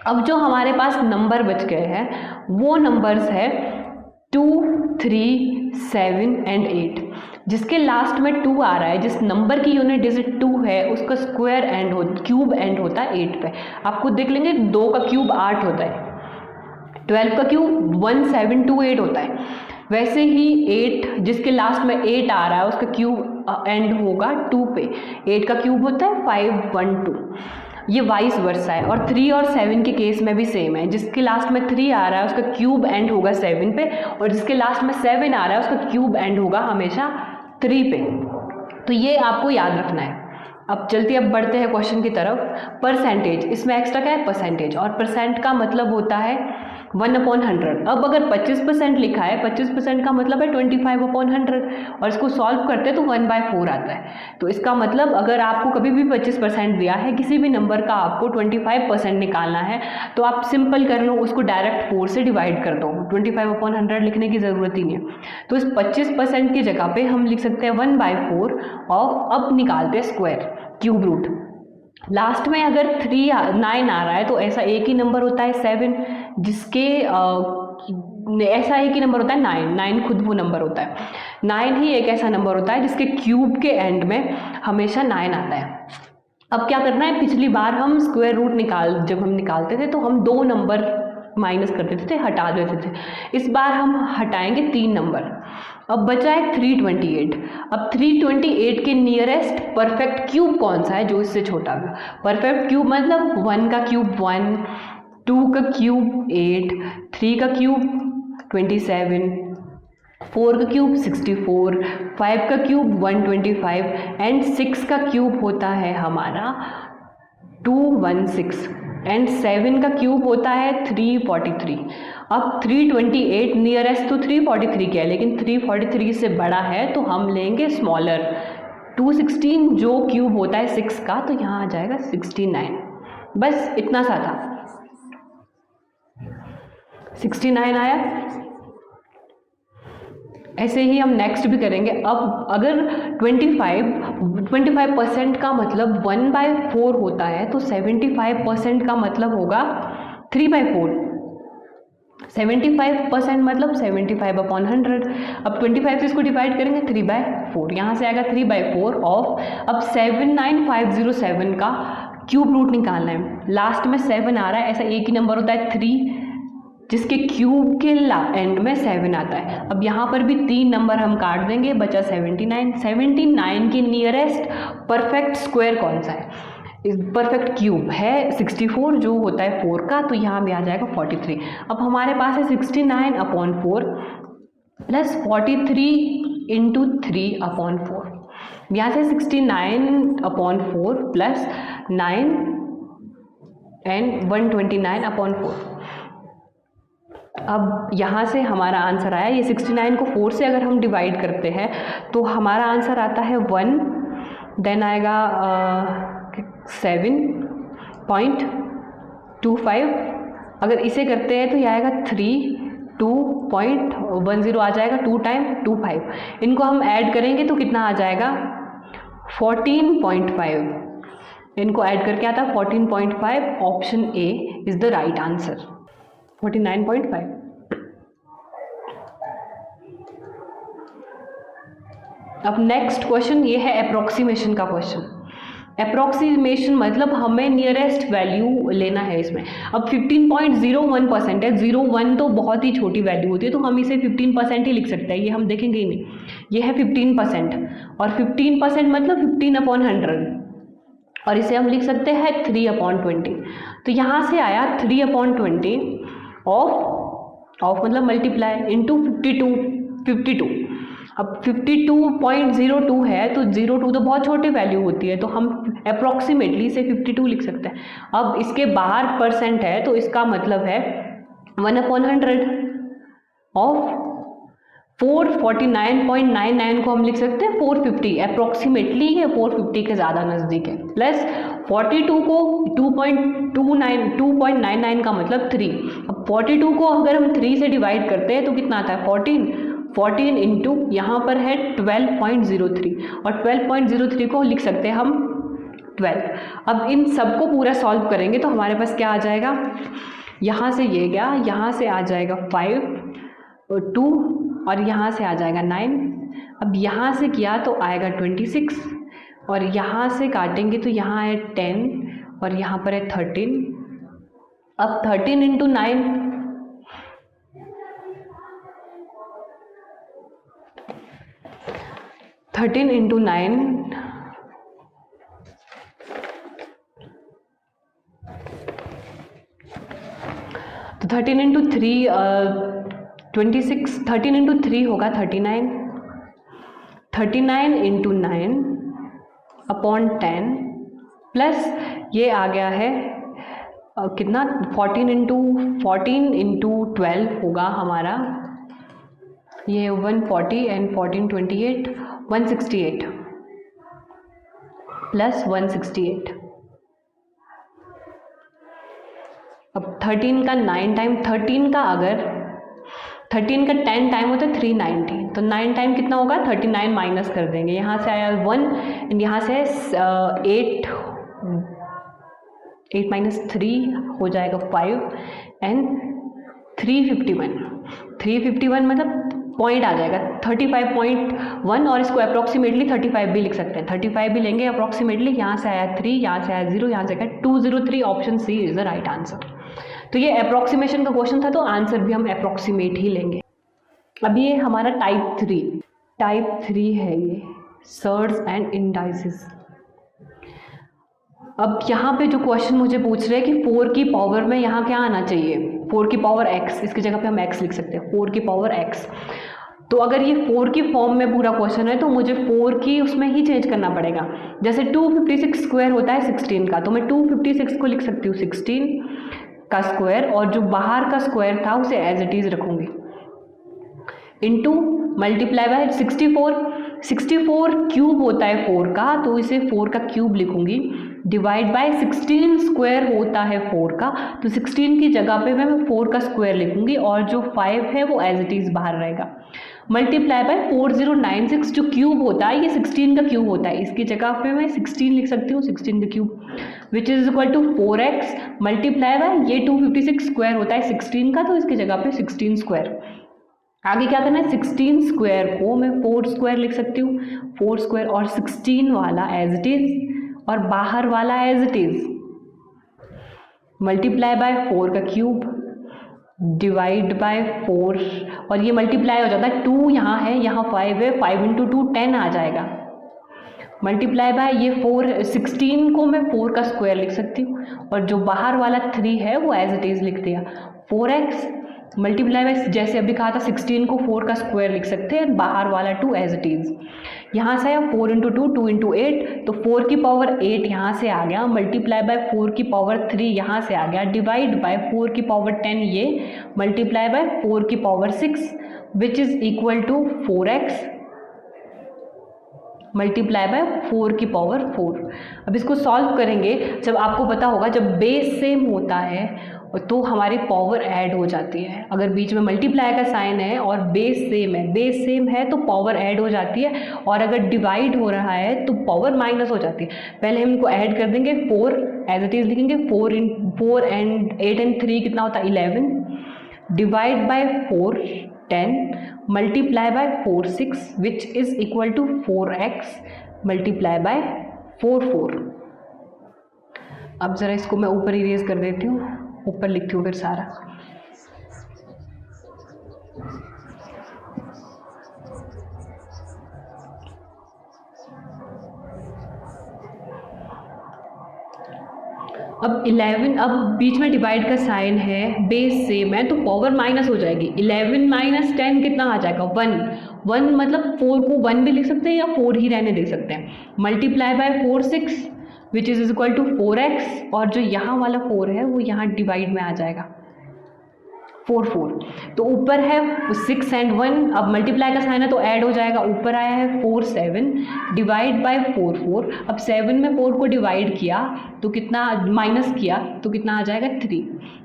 अब जो हमारे पास नंबर बच गए हैं वो नंबर्स है 2, 3, 7 एंड 8। जिसके लास्ट में 2 आ रहा है, जिस नंबर की यूनिट डिजिट 2 है उसका स्क्वायर क्यूब एंड होता है 8 पे। आप खुद देख लेंगे 2 का क्यूब 8 होता है, 12 का क्यूब 1728 होता है। वैसे ही 8 जिसके लास्ट में 8 आ रहा है उसका क्यूब एंड होगा 2 पे, 8 का क्यूब होता है 512। ये वाइस वर्सा है। और 3 और 7 के केस में भी सेम है, जिसके लास्ट में 3 आ रहा है उसका क्यूब एंड होगा 7 पे, और जिसके लास्ट में 7 आ रहा है उसका क्यूब एंड होगा हमेशा 3 पे। तो ये आपको याद रखना है। अब बढ़ते हैं क्वेश्चन की तरफ। परसेंटेज, इसमें एक्स्ट्रा क्या है परसेंटेज, और परसेंट का मतलब होता है 1/100। अब अगर 25% लिखा है, 25% का मतलब है 25/100, और इसको सॉल्व करते हैं तो 1/4 आता है। तो इसका मतलब अगर आपको कभी भी 25% दिया है, किसी भी नंबर का आपको 25% निकालना है, तो आप सिंपल कर लो, उसको डायरेक्ट 4 से डिवाइड कर दो, 25/100 लिखने की ज़रूरत ही नहीं है। तो इस 25% की जगह पे हम लिख सकते हैं 1/4 ऑफ, अब निकालते हैं स्क्वायर क्यूब रूट। लास्ट में अगर 9 आ रहा है तो ऐसा एक ही नंबर होता है 7, जिसके ऐसा एक ही नंबर होता है 9 खुद वो नंबर होता है। 9 ही एक ऐसा नंबर होता है जिसके क्यूब के एंड में हमेशा 9 आता है। अब क्या करना है, पिछली बार हम स्क्वायर रूट जब हम निकालते थे तो हम 2 नंबर माइनस कर देते थे, हटा देते थे। इस बार हम हटाएंगे 3 नंबर। अब बचा है 328। अब 328 के नियरेस्ट परफेक्ट क्यूब कौन सा है जो इससे छोटा होगा। परफेक्ट क्यूब मतलब 1 का क्यूब 1, 2 का क्यूब 8, 3 का क्यूब 27, 4 का क्यूब 64, 5 का क्यूब 125 एंड 6 का क्यूब होता है हमारा 216 एंड 7 का क्यूब होता है 343। अब 328 नियरेस्ट तो 343 के है, लेकिन 343 से बड़ा है तो हम लेंगे स्मॉलर 216 जो क्यूब होता है 6 का, तो यहाँ आ जाएगा 69। बस इतना सा था, 69 आया। ऐसे ही हम नेक्स्ट भी करेंगे। अब अगर 25% का मतलब 1/4 होता है तो 75% का मतलब होगा 3/4। 75% मतलब 75/100। अब 25 से इसको डिवाइड करेंगे 3/4, यहाँ से आएगा 3/4 ऑफ। अब 79507 का क्यूब रूट निकालना है। लास्ट में 7 आ रहा है, ऐसा एक ही नंबर होता है 3 जिसके क्यूब के एंड में 7 आता है। अब यहाँ पर भी 3 नंबर हम काट देंगे, बचा 79। 79 के नियरेस्ट परफेक्ट स्क्वायर कौन सा है, परफेक्ट क्यूब है 64 जो होता है 4 का, तो यहाँ भी आ जाएगा 43। अब हमारे पास है 69/4 प्लस 43 इंटू 3/4। यहाँ से 69/4 प्लस 9 एंड 129/4। अब यहाँ से हमारा आंसर आया, ये 69 को 4 से अगर हम डिवाइड करते हैं तो हमारा आंसर आता है 1, देन आएगा 7.25। अगर इसे करते हैं तो यह आएगा 2.10 आ जाएगा, 2 टाइम 25। इनको हम ऐड करेंगे तो कितना आ जाएगा 14.5। इनको ऐड करके आता है 14.5। Option A is the right answer, 49.5। अब नेक्स्ट क्वेश्चन ये है अप्रोक्सीमेशन का क्वेश्चन। अप्रॉक्सीमेशन मतलब हमें नियरेस्ट वैल्यू लेना है इसमें। अब 15.01% है, 01 तो बहुत ही छोटी वैल्यू होती है, तो हम इसे 15% ही लिख सकते हैं, ये हम देखेंगे ही नहीं। ये है 15% और 15% मतलब 15/100 और इसे हम लिख सकते हैं 3/20। तो यहाँ से आया 3/20 ऑफ मतलब मल्टीप्लाई इंटू 52। अब 52.02 है तो 02 तो बहुत छोटी वैल्यू होती है, तो हम अप्रॉक्सीमेटली इसे 52 लिख सकते हैं। अब इसके बाहर परसेंट है तो इसका मतलब है 1/100 ऑफ 449.99 को हम लिख सकते हैं 450, अप्रॉक्सीमेटली ये 450 के ज़्यादा नज़दीक है, प्लस 42 को 2.99 का मतलब 3। अब 42 को अगर हम 3 से डिवाइड करते हैं तो कितना आता है 14 इंटू यहाँ पर है 12.03 और 12.03 को लिख सकते हैं हम 12। अब इन सबको पूरा सॉल्व करेंगे तो हमारे पास क्या आ जाएगा, यहाँ से ये गया, यहाँ से आ जाएगा 5 और 2 और यहाँ से आ जाएगा 9। अब यहाँ से किया तो आएगा 26 और यहाँ से काटेंगे तो यहाँ है 10 और यहाँ पर है 13। अब 13 इंटू 9 13 इंटू 9 तो 13 इंटू 3 26, 13 इंटू 3 होगा 39, 39 इंटू 9 अपॉन 10 प्लस ये आ गया है कितना 14 इंटू 12 होगा हमारा, ये 140 एंड 14 28 168 प्लस 168। अब 13 का 9 टाइम, 13 का अगर 13 का 10 टाइम होता है 390, तो 9 टाइम कितना होगा 39 माइनस कर देंगे, यहाँ से आया 1 एंड यहाँ से 8 माइनस 3 हो जाएगा 5 एंड 351 मतलब पॉइंट आ जाएगा 35.1 और इसको अप्रॉक्सीमेटली 35 भी लिख सकते हैं, 35 भी लेंगे अप्रॉक्सीमेटली। यहाँ से आया 3, यहाँ से आया 0, यहाँ से आया 203, option C is the right answer. तो ये अप्रॉक्सीमेशन का क्वेश्चन था तो आंसर भी हम अप्रॉक्सीमेट ही लेंगे। अब ये हमारा टाइप 3 है, ये सर्ज एंड इंडाइसिस। अब यहाँ पे जो क्वेश्चन मुझे पूछ रहे हैं कि 4 की पावर में यहाँ क्या आना चाहिए, 4 की पावर x, इसकी जगह पे हम x लिख सकते हैं 4 की पावर x। तो अगर ये 4 की फॉर्म में पूरा क्वेश्चन है तो मुझे 4 की उसमें ही चेंज करना पड़ेगा। जैसे 256 स्क्वायर होता है 16 का, तो मैं 256 को लिख सकती हूँ 16 का स्क्वायर और जो बाहर का स्क्वायर था उसे एज इट इज़ रखूँगी, इंटू मल्टीप्लाई बाय 64 क्यूब होता है 4 का, तो इसे 4 का क्यूब लिखूँगी, डिवाइड बाय 16 स्क्वायर होता है 4 का, तो 16 की जगह पे मैं 4 का स्क्वायर लिखूँगी और जो 5 है वो एज इट इज़ बाहर रहेगा, मल्टीप्लाई बाय 4096 जो क्यूब होता है ये 16 का क्यूब होता है, इसकी जगह पे मैं 16 लिख सकती हूँ 16 का cube, which is equal to 4x multiply by ये 256 स्क्वायर होता है 16 का, तो इसकी जगह पे 16 स्क्वायर। आगे क्या करना है 16 स्क्वायर को मैं 4 स्क्वायर लिख सकती हूँ, 4 स्क्वायर और 16 वाला एज इट इज़ और बाहर वाला as it is, multiply by 4 का क्यूब डिवाइड बाय 4 और ये मल्टीप्लाई हो जाता है 2 यहाँ है, यहाँ 5 है, 5 इंटू 2 10 आ जाएगा, मल्टीप्लाई बाय ये 16 को मैं 4 का स्क्वायर लिख सकती हूँ और जो बाहर वाला 3 है वो एज इट इज़ लिख दिया, 4x मल्टीप्लाई बाय जैसे अभी कहा था 16 को 4 का स्क्वायर लिख सकते हैं, बाहर वाला 2 एज इट इज़। यहाँ से आया 4 इंटू 2 2 इंटू 8, तो 4 की पावर 8 यहाँ से आ गया, मल्टीप्लाई बाय 4 की पावर 3 यहाँ से आ गया, डिवाइड बाय 4 की पावर 10 ये, मल्टीप्लाई बाय 4 की power 6 which is equal to 4x multiply by 4 की पावर 4। अब इसको सॉल्व करेंगे, जब आपको पता होगा जब बेस सेम होता है तो हमारी पावर ऐड हो जाती है, अगर बीच में मल्टीप्लाई का साइन है और बेस सेम है तो पावर ऐड हो जाती है, और अगर डिवाइड हो रहा है तो पावर माइनस हो जाती है। पहले हम इनको ऐड कर देंगे, 4 एज इट इज़ लिखेंगे, 4 एंड 8 एंड 3 कितना होता है 11, divide by 4 10 multiply by 4 6 which is equal to 4x multiply by 4 अब ज़रा इसको मैं ऊपर इरेज कर देती हूँ, ऊपर लिखती हूँ फिर सारा। अब 11, अब बीच में डिवाइड का साइन है, बेस सेम है, तो पावर माइनस हो जाएगी। 11 माइनस 10 कितना आ जाएगा? 1 मतलब 4 को 1 भी लिख सकते हैं या 4 ही रहने दे सकते हैं। Multiply by 4 6 which is equal to 4x, और जो यहाँ वाला 4 है वो यहाँ डिवाइड में आ जाएगा 4 तो ऊपर है 6 and 1, अब मल्टीप्लाई का साइन है तो ऐड हो जाएगा, ऊपर आया है 4 7 डिवाइड बाय 4 अब 7 में 4 को डिवाइड किया तो कितना, माइनस किया तो कितना आ जाएगा 3,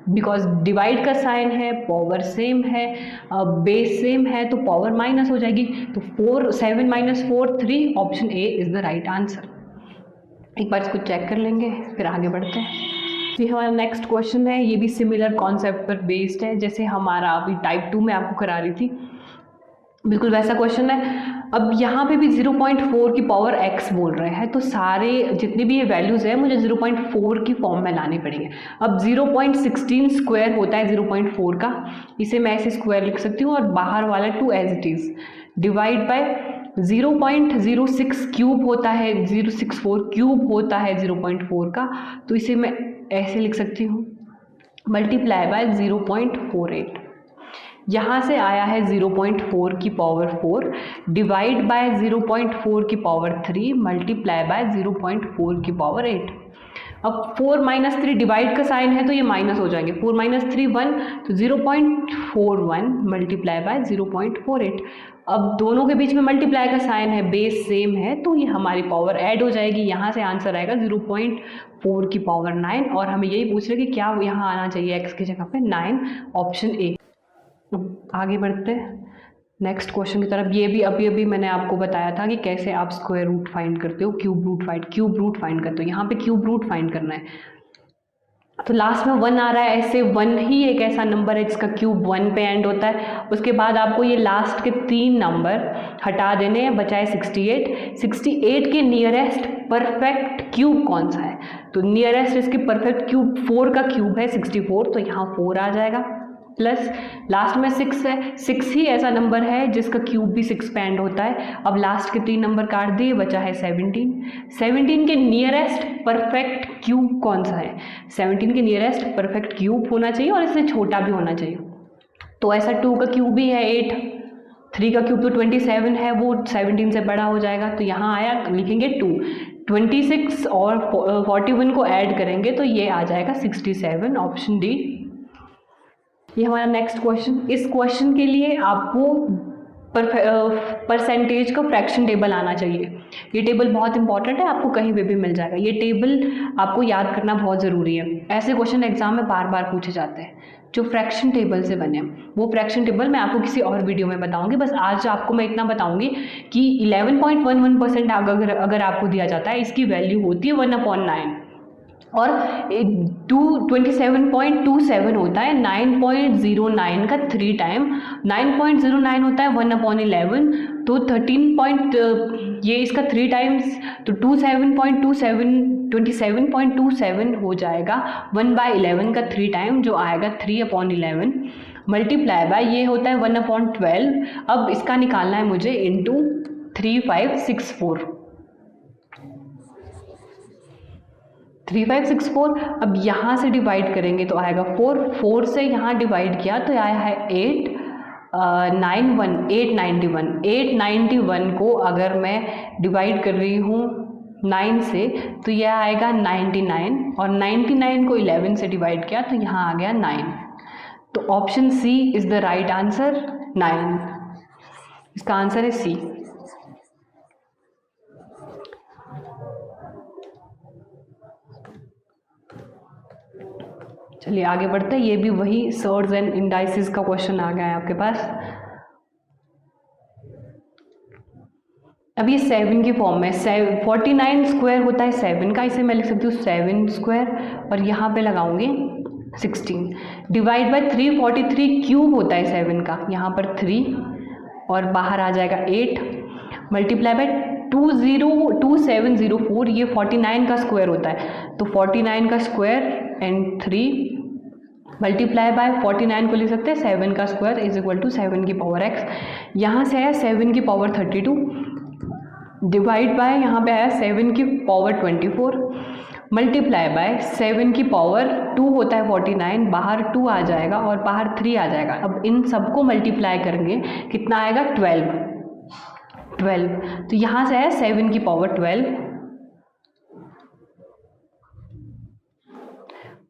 बिकॉज डिवाइड का साइन है, पावर सेम है, बेस सेम है, तो पावर माइनस हो जाएगी। तो 4 7 minus 4 3, option A is the right answer. एक बार इसको चेक कर लेंगे फिर आगे बढ़ते हैं। जी हमारा नेक्स्ट क्वेश्चन है, ये भी सिमिलर कॉन्सेप्ट पर बेस्ड है जैसे हमारा अभी टाइप 2 में आपको करा रही थी, बिल्कुल वैसा क्वेश्चन है। अब यहाँ पे भी 0.4 की पावर x बोल रहे हैं, तो सारे जितने भी ये वैल्यूज़ है मुझे 0.4 की फॉर्म में लाने पड़ेंगे। अब 0.16 स्क्वायर होता है 0.4 का, इसे मैं ऐसे स्क्वायर लिख सकती हूँ, और बाहर वाला 2 as it is divide by 0.06 cube होता है, 064 क्यूब होता है 0.4 का, तो इसे मैं ऐसे लिख सकती हूँ मल्टीप्लाई बाय 0.48। यहाँ से आया है 0.4 की पावर 4 डिवाइड बाय 0.4 की पावर 3 मल्टीप्लाई बाय 0.4 की पावर 8। अब 4 माइनस 3 डिवाइड का साइन है तो ये माइनस हो जाएंगे, 4 माइनस 3 1, तो 0.41 मल्टीप्लाई बाय 0.48। अब दोनों के बीच में मल्टीप्लाई का साइन है, बेस सेम है, तो ये हमारी पावर ऐड हो जाएगी। यहाँ से आंसर आएगा 0.4 की पावर 9, और हमें यही पूछ रहे कि क्या यहाँ आना चाहिए x की जगह पे 9, ऑप्शन ए। आगे बढ़ते हैं नेक्स्ट क्वेश्चन की तरफ। ये भी अभी मैंने आपको बताया था कि कैसे आप स्क्वायर रूट फाइंड करते हो, क्यूब रूट फाइंड करते हो। यहाँ पे क्यूब रूट फाइंड करना है, तो लास्ट में 1 आ रहा है, ऐसे 1 ही एक ऐसा नंबर है जिसका क्यूब 1 पे एंड होता है। उसके बाद आपको ये लास्ट के 3 नंबर हटा देने हैं, बचाए 68। 68 के नियरेस्ट परफेक्ट क्यूब कौन सा है? तो नियरेस्ट इसके परफेक्ट क्यूब 4 का क्यूब है 64, तो यहाँ 4 आ जाएगा, प्लस लास्ट में 6 है, 6 ही ऐसा नंबर है जिसका क्यूब भी 6 पे एंड होता है। अब लास्ट के 3 नंबर काट दिए, बचा है 17। 17 के नियरेस्ट परफेक्ट क्यूब कौन सा है? 17 के नियरेस्ट परफेक्ट क्यूब होना चाहिए और इससे छोटा भी होना चाहिए, तो ऐसा 2 का क्यूब भी है 8, 3 का क्यूब तो 27 है, वो 17 से बड़ा हो जाएगा, तो यहाँ आया, लिखेंगे 2, 26 और 41 को ऐड करेंगे तो ये आ जाएगा 67, ऑप्शन डी। ये हमारा नेक्स्ट क्वेश्चन। इस क्वेश्चन के लिए आपको परसेंटेज का फ्रैक्शन टेबल आना चाहिए। ये टेबल बहुत इंपॉर्टेंट है, आपको कहीं पे भी मिल जाएगा। ये टेबल आपको याद करना बहुत ज़रूरी है, ऐसे क्वेश्चन एग्जाम में बार बार पूछे जाते हैं जो फ्रैक्शन टेबल से बने। वो फ्रैक्शन टेबल मैं आपको किसी और वीडियो में बताऊंगी, बस आज आपको मैं इतना बताऊंगी कि 11.11% अगर आपको दिया जाता है, इसकी वैल्यू होती है 1/9, और 27.27 होता है 9.09 का 3 टाइम, 9.09 होता है 1/11, तो 13 ये इसका 3 टाइम्स, तो 27.27 हो जाएगा 1/11 का 3 टाइम, जो आएगा 3/11 मल्टीप्लाई बाय ये होता है 1/12। अब इसका निकालना है मुझे इंटू 3564। 3564, अब यहाँ से डिवाइड करेंगे तो आएगा 4 से यहाँ डिवाइड किया तो आया है 891 को अगर मैं डिवाइड कर रही हूँ 9 से तो यह आएगा 99, और 99 को 11 से डिवाइड किया तो यहाँ आ गया 9, तो option C is the right answer, 9। इसका आंसर है सी। चलिए आगे बढ़ते हैं। ये भी वही सर्ड्स एंड इंडाइसिस का क्वेश्चन आ गया है आपके पास। अब ये 7 की फॉर्म में 49 स्क्वायर होता है 7 का, इसे मैं लिख सकती हूँ 7 स्क्वायर, और यहाँ पे लगाऊंगी 16 डिवाइड बाय 343 क्यूब होता है 7 का, यहाँ पर 3 और बाहर आ जाएगा 8 मल्टीप्लाई बाय 2 2704 ये 49 का स्क्वायर होता है, तो 49 का स्क्वायर एंड 3 मल्टीप्लाई बाय 49 को लिख सकते हैं 7 का स्क्वायर इज इक्वल टू 7 की पावर x। यहाँ से आया 7 की पावर 32 डिवाइड बाय यहाँ पे आया 7 की पावर 24 मल्टीप्लाई बाय 7 की पावर 2 होता है 49, बाहर 2 आ जाएगा और बाहर 3 आ जाएगा। अब इन सबको मल्टीप्लाई करेंगे कितना आएगा 12। तो यहाँ से आया 7 की पावर 12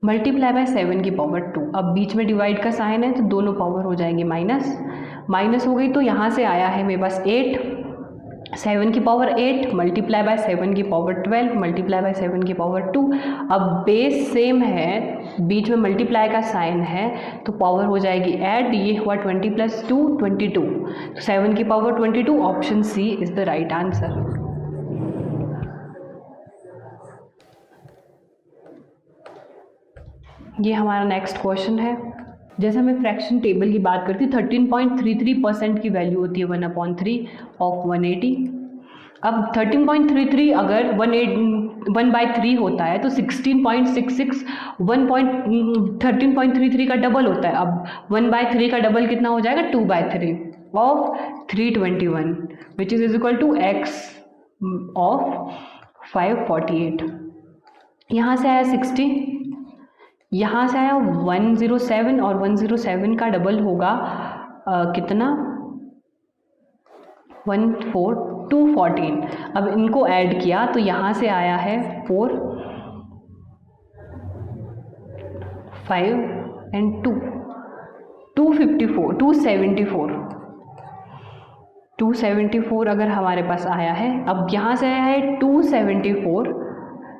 मल्टीप्लाई बाय 7 की पावर 2। अब बीच में डिवाइड का साइन है तो दोनों पावर हो जाएंगी माइनस हो गई, तो यहाँ से आया है मेरे पास 8, 7 की पावर 8 मल्टीप्लाई बाय 7 की पावर 12 मल्टीप्लाई बाय 7 की पावर 2। अब बेस सेम है, बीच में मल्टीप्लाई का साइन है तो पावर हो जाएगी ऐड, ये हुआ 20 + 2 22, तो 7 की पावर 22, option C is the right answer. ये हमारा नेक्स्ट क्वेश्चन है। जैसे हमें फ्रैक्शन टेबल की बात करती है 13.33% की वैल्यू होती है 1/3 ऑफ 180। अब 13.33 अगर 1/3 होता है तो 16.66 13.33 का डबल होता है। अब 1/3 का डबल कितना हो जाएगा 2/3 of 321 which is equal to x of 548। यहाँ से आया 60, यहाँ से आया 107 और 107 का डबल होगा कितना 214। अब इनको ऐड किया तो यहाँ से आया है 4 5 एंड 2 274 अगर हमारे पास आया है। अब यहाँ से आया है 274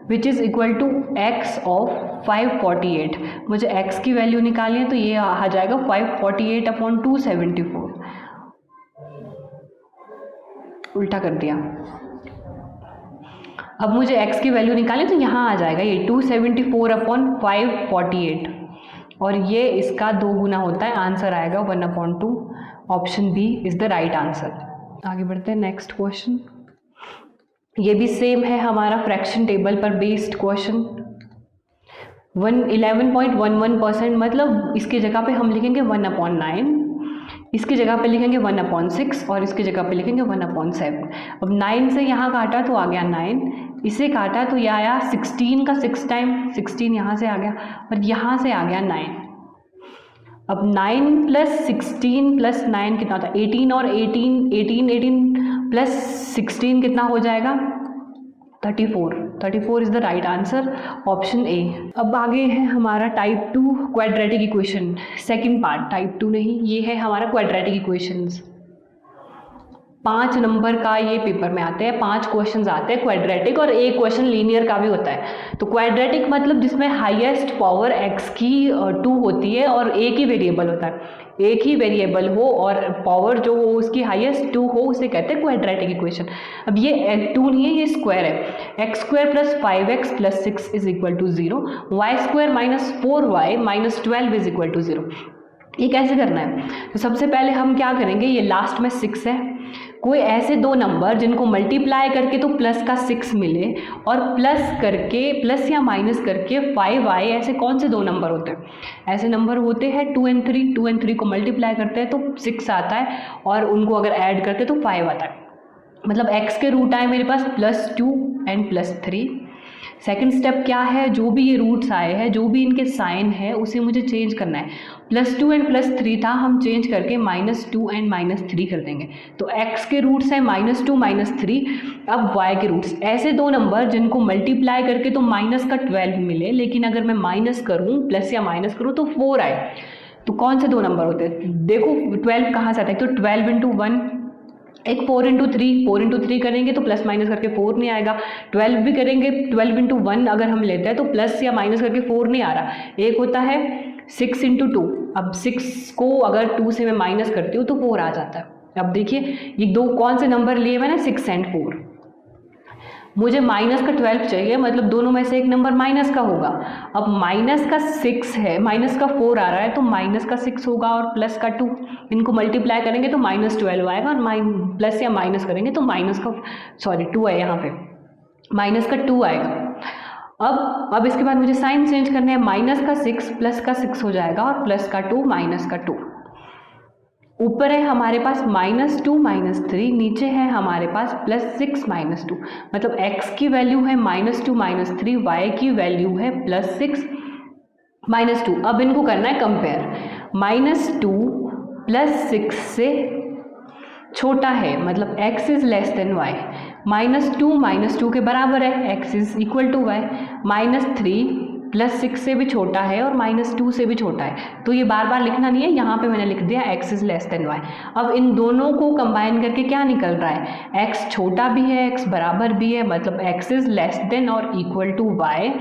which is equal to x of 548। मुझे x की वैल्यू निकालनी है तो ये आ जाएगा 548/274, उल्टा कर दिया। अब मुझे x की वैल्यू निकालनी तो यहाँ आ जाएगा ये 274/548 और ये इसका 2 गुना होता है, आंसर आएगा 1/2। Option B is the right answer. आगे बढ़ते हैं नेक्स्ट क्वेश्चन। ये भी सेम है हमारा फ्रैक्शन टेबल पर बेस्ड क्वेश्चन। 11.11% मतलब इसकी जगह पे हम लिखेंगे 1/9, इसकी जगह पे लिखेंगे 1/6 और इसकी जगह पे लिखेंगे 1/7। अब 9 से यहाँ काटा तो आ गया 9, इसे काटा तो यह आया 16 का 6 टाइम 16 यहाँ से आ गया और यहाँ से आ गया 9। अब 9 + 16 + 9 कितना होता है 18 और 18 + 16 कितना हो जाएगा 34 is the right answer, option A. अब आगे है हमारा type 2 quadratic equation, second part, type 2 नहीं, ये है हमारा क्वाड्रेटिक इक्वेशंस। 5 नंबर का ये पेपर में आते हैं, 5 क्वेश्चंस आते हैं क्वाड्रेटिक और एक क्वेश्चन लीनियर का भी होता है। तो क्वाड्रेटिक मतलब जिसमें हाईएस्ट पावर x की 2 होती है और एक ही वेरिएबल होता है, एक ही वेरिएबल हो और पावर जो हो उसकी हाईएस्ट 2 हो, उसे कहते हैं क्वाड्रेटिक इक्वेशन। अब ये 2 नहीं है, ये स्क्वायर है। x² + 5x + 6 is equal to 0, y² - 4y - 12 is equal to 0। ये कैसे करना है? तो सबसे पहले हम क्या करेंगे, ये लास्ट में 6 है, कोई ऐसे 2 नंबर जिनको मल्टीप्लाई करके तो प्लस का 6 मिले और प्लस या माइनस करके 5y, ऐसे कौन से 2 नंबर होते हैं? ऐसे नंबर होते हैं 2 और 3 को मल्टीप्लाई करते हैं तो 6 आता है और उनको अगर ऐड करते हैं तो 5 आता है। मतलब x के रूट आए मेरे पास +2 एंड +3। सेकंड स्टेप क्या है, जो भी ये रूट्स आए हैं, जो भी इनके साइन है उसे मुझे चेंज करना है। +2 एंड +3 था, हम चेंज करके -2 एंड -3 कर देंगे। तो x के रूट्स हैं -2 -3। अब y के रूट्स, ऐसे 2 नंबर जिनको मल्टीप्लाई करके तो माइनस का 12 मिले, लेकिन अगर मैं माइनस करूँ, प्लस या माइनस करूँ तो 4 आए, तो कौन से 2 नंबर होते हैं? देखो 12 कहाँ से आता है, तो 12 × 1, एक 4 × 3 करेंगे तो प्लस माइनस करके 4 नहीं आएगा। 12 भी करेंगे, 12 × 1 अगर हम लेते हैं तो प्लस या माइनस करके 4 नहीं आ रहा। एक होता है 6 × 2, अब 6 को अगर 2 से मैं माइनस करती हूँ तो 4 आ जाता है। अब देखिए ये 2 कौन से नंबर लिए मैंने, 6 और 4। मुझे माइनस का 12 चाहिए, मतलब दोनों में से एक नंबर माइनस का होगा। अब माइनस का 6 है, माइनस का 4 आ रहा है, तो माइनस का 6 होगा और प्लस का 2, इनको मल्टीप्लाई करेंगे तो -12 आएगा, और प्लस या माइनस करेंगे तो सॉरी 2 है यहाँ पे, माइनस का 2 आएगा। अब इसके बाद मुझे साइन चेंज करना है, माइनस का 6 प्लस का 6 हो जाएगा और प्लस का 2 माइनस का 2। ऊपर है हमारे पास -2 -3, नीचे है हमारे पास +6 -2, मतलब x की वैल्यू है -2 -3, y की वैल्यू है +6 -2। अब इनको करना है कंपेयर, -2 +6 से छोटा है, मतलब x is less than y, -2 -2 के बराबर है, x is equal to y, -3 +6 से भी छोटा है और -2 से भी छोटा है, तो ये बार बार लिखना नहीं है, यहाँ पे मैंने लिख दिया x is less than y। अब इन दोनों को कंबाइन करके क्या निकल रहा है, x छोटा भी है, x बराबर भी है, मतलब x इज लेस देन और इक्वल टू y,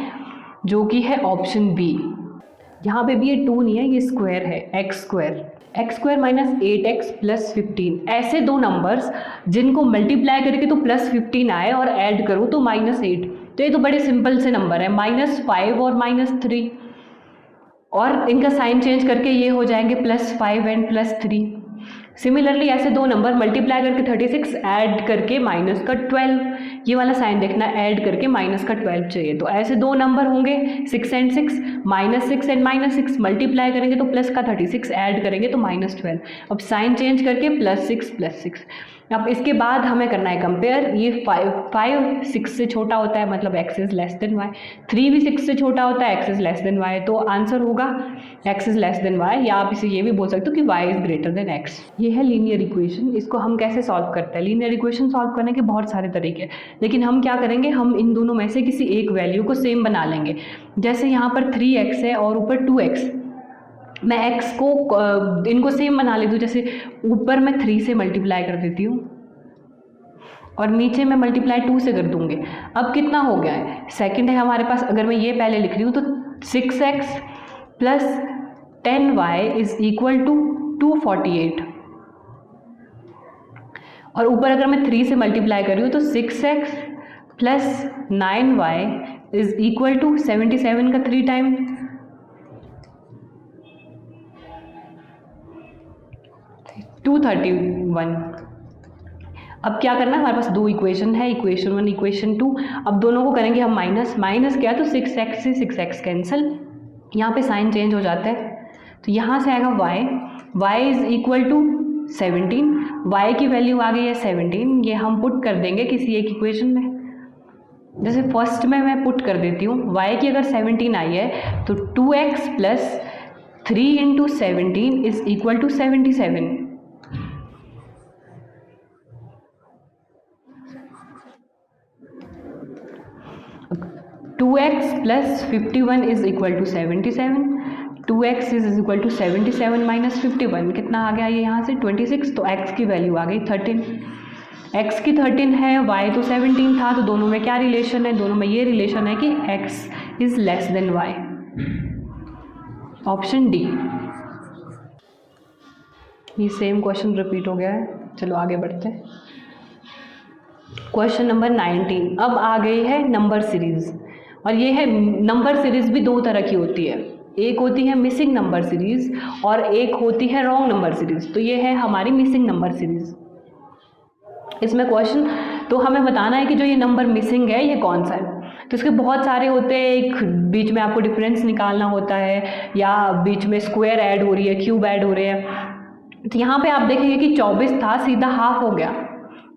जो कि है ऑप्शन बी। यहाँ पे भी ये 2 नहीं है, ये स्क्वायर है, x स्क्वायर -8x + 15, ऐसे दो नंबर्स जिनको मल्टीप्लाई करके तो +15 आए और ऐड करो तो -8, तो ये तो बड़े सिंपल से नंबर है, -5 और -3, और इनका साइन चेंज करके ये हो जाएंगे +5 एंड +3। सिमिलरली ऐसे दो नंबर मल्टीप्लाई करके 36, ऐड करके -12, ये वाला साइन देखना, ऐड करके -12 चाहिए, तो ऐसे दो नंबर होंगे 6 एंड 6, -6 एंड -6 मल्टीप्लाई करेंगे तो प्लस का 36, ऐड करेंगे तो -12। अब साइन चेंज करके +6 अब इसके बाद हमें करना है कंपेयर, ये 5 6 से छोटा होता है, मतलब x is less than y, 3 भी 6 से छोटा होता है, x is less than y, तो आंसर होगा x is less than y, या आप इसे ये भी बोल सकते हो कि y is greater than x। ये है लीनियर इक्वेशन। इसको हम कैसे सॉल्व करते हैं, लीनियर इक्वेशन सॉल्व करने के बहुत सारे तरीके, लेकिन हम क्या करेंगे, हम इन दोनों में से किसी एक वैल्यू को सेम बना लेंगे। जैसे यहाँ पर 3x है और ऊपर 2x, मैं x को इनको सेम बना लेती हूँ, जैसे ऊपर मैं 3 से मल्टीप्लाई कर देती हूँ और नीचे मैं मल्टीप्लाई 2 से कर दूँगी। अब कितना हो गया है, सेकंड है हमारे पास, अगर मैं ये पहले लिख रही हूँ तो 6x + 10y is equal to 248, और ऊपर अगर मैं 3 से मल्टीप्लाई कर रही हूँ तो 6x + 9y is equal to 77 का 3 टाइम 231। अब क्या करना है, हमारे पास दो इक्वेशन है, इक्वेशन 1 इक्वेशन 2। अब दोनों को करेंगे हम माइनस क्या, तो 6x से 6x कैंसिल, यहाँ पे साइन चेंज हो जाता है, तो यहाँ से आएगा y is equal to 17, y की वैल्यू आ गई है 17, ये हम पुट कर देंगे किसी एक इक्वेशन में। जैसे फर्स्ट में मैं पुट कर देती हूँ, y की अगर 17 आई है तो 2x + 3 × 17 is equal to 77। 2x + 51 is equal to 77, 2x is equal to 77 - 51, कितना आ गया ये यहाँ से 26, तो x की वैल्यू आ गई 13। x की 13 है, y तो 17 था, तो दोनों में क्या रिलेशन है, दोनों में ये रिलेशन है कि x is less than y, option D. ये सेम क्वेश्चन रिपीट हो गया है, चलो आगे बढ़ते हैं। क्वेश्चन नंबर 19, अब आ गई है नंबर सीरीज, और ये है नंबर सीरीज भी दो तरह की होती है, एक होती है मिसिंग नंबर सीरीज और एक होती है रॉन्ग नंबर सीरीज। तो ये है हमारी मिसिंग नंबर सीरीज। इसमें क्वेश्चन तो हमें बताना है कि जो ये नंबर मिसिंग है ये कौन सा है। तो इसके बहुत सारे होते हैं, एक बीच में आपको डिफरेंस निकालना होता है, या बीच में स्क्वायर ऐड हो रही है, क्यूब ऐड हो रहे हैं। तो यहाँ पे आप देखेंगे कि 24 था, सीधा हाफ हो गया,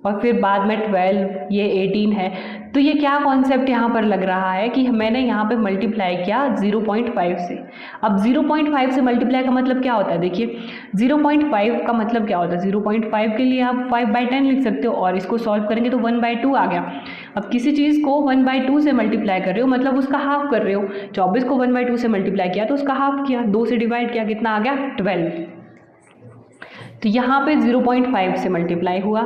और फिर बाद में 12, ये 18 है। तो ये क्या कॉन्सेप्ट यहाँ पर लग रहा है कि मैंने यहाँ पे मल्टीप्लाई किया 0.5 से। अब 0.5 से मल्टीप्लाई का मतलब क्या होता है, देखिए 0.5 का मतलब क्या होता है, 0.5 के लिए आप 5/10 लिख सकते हो, और इसको सॉल्व करेंगे तो 1/2 आ गया। अब किसी चीज़ को 1/2 से मल्टीप्लाई कर रहे हो, मतलब उसका हाफ कर रहे हो। 24 को 1/2 से मल्टीप्लाई किया तो उसका हाफ किया, 2 से डिवाइड किया, कितना आ गया 12। तो यहाँ पे 0.5 से मल्टीप्लाई हुआ।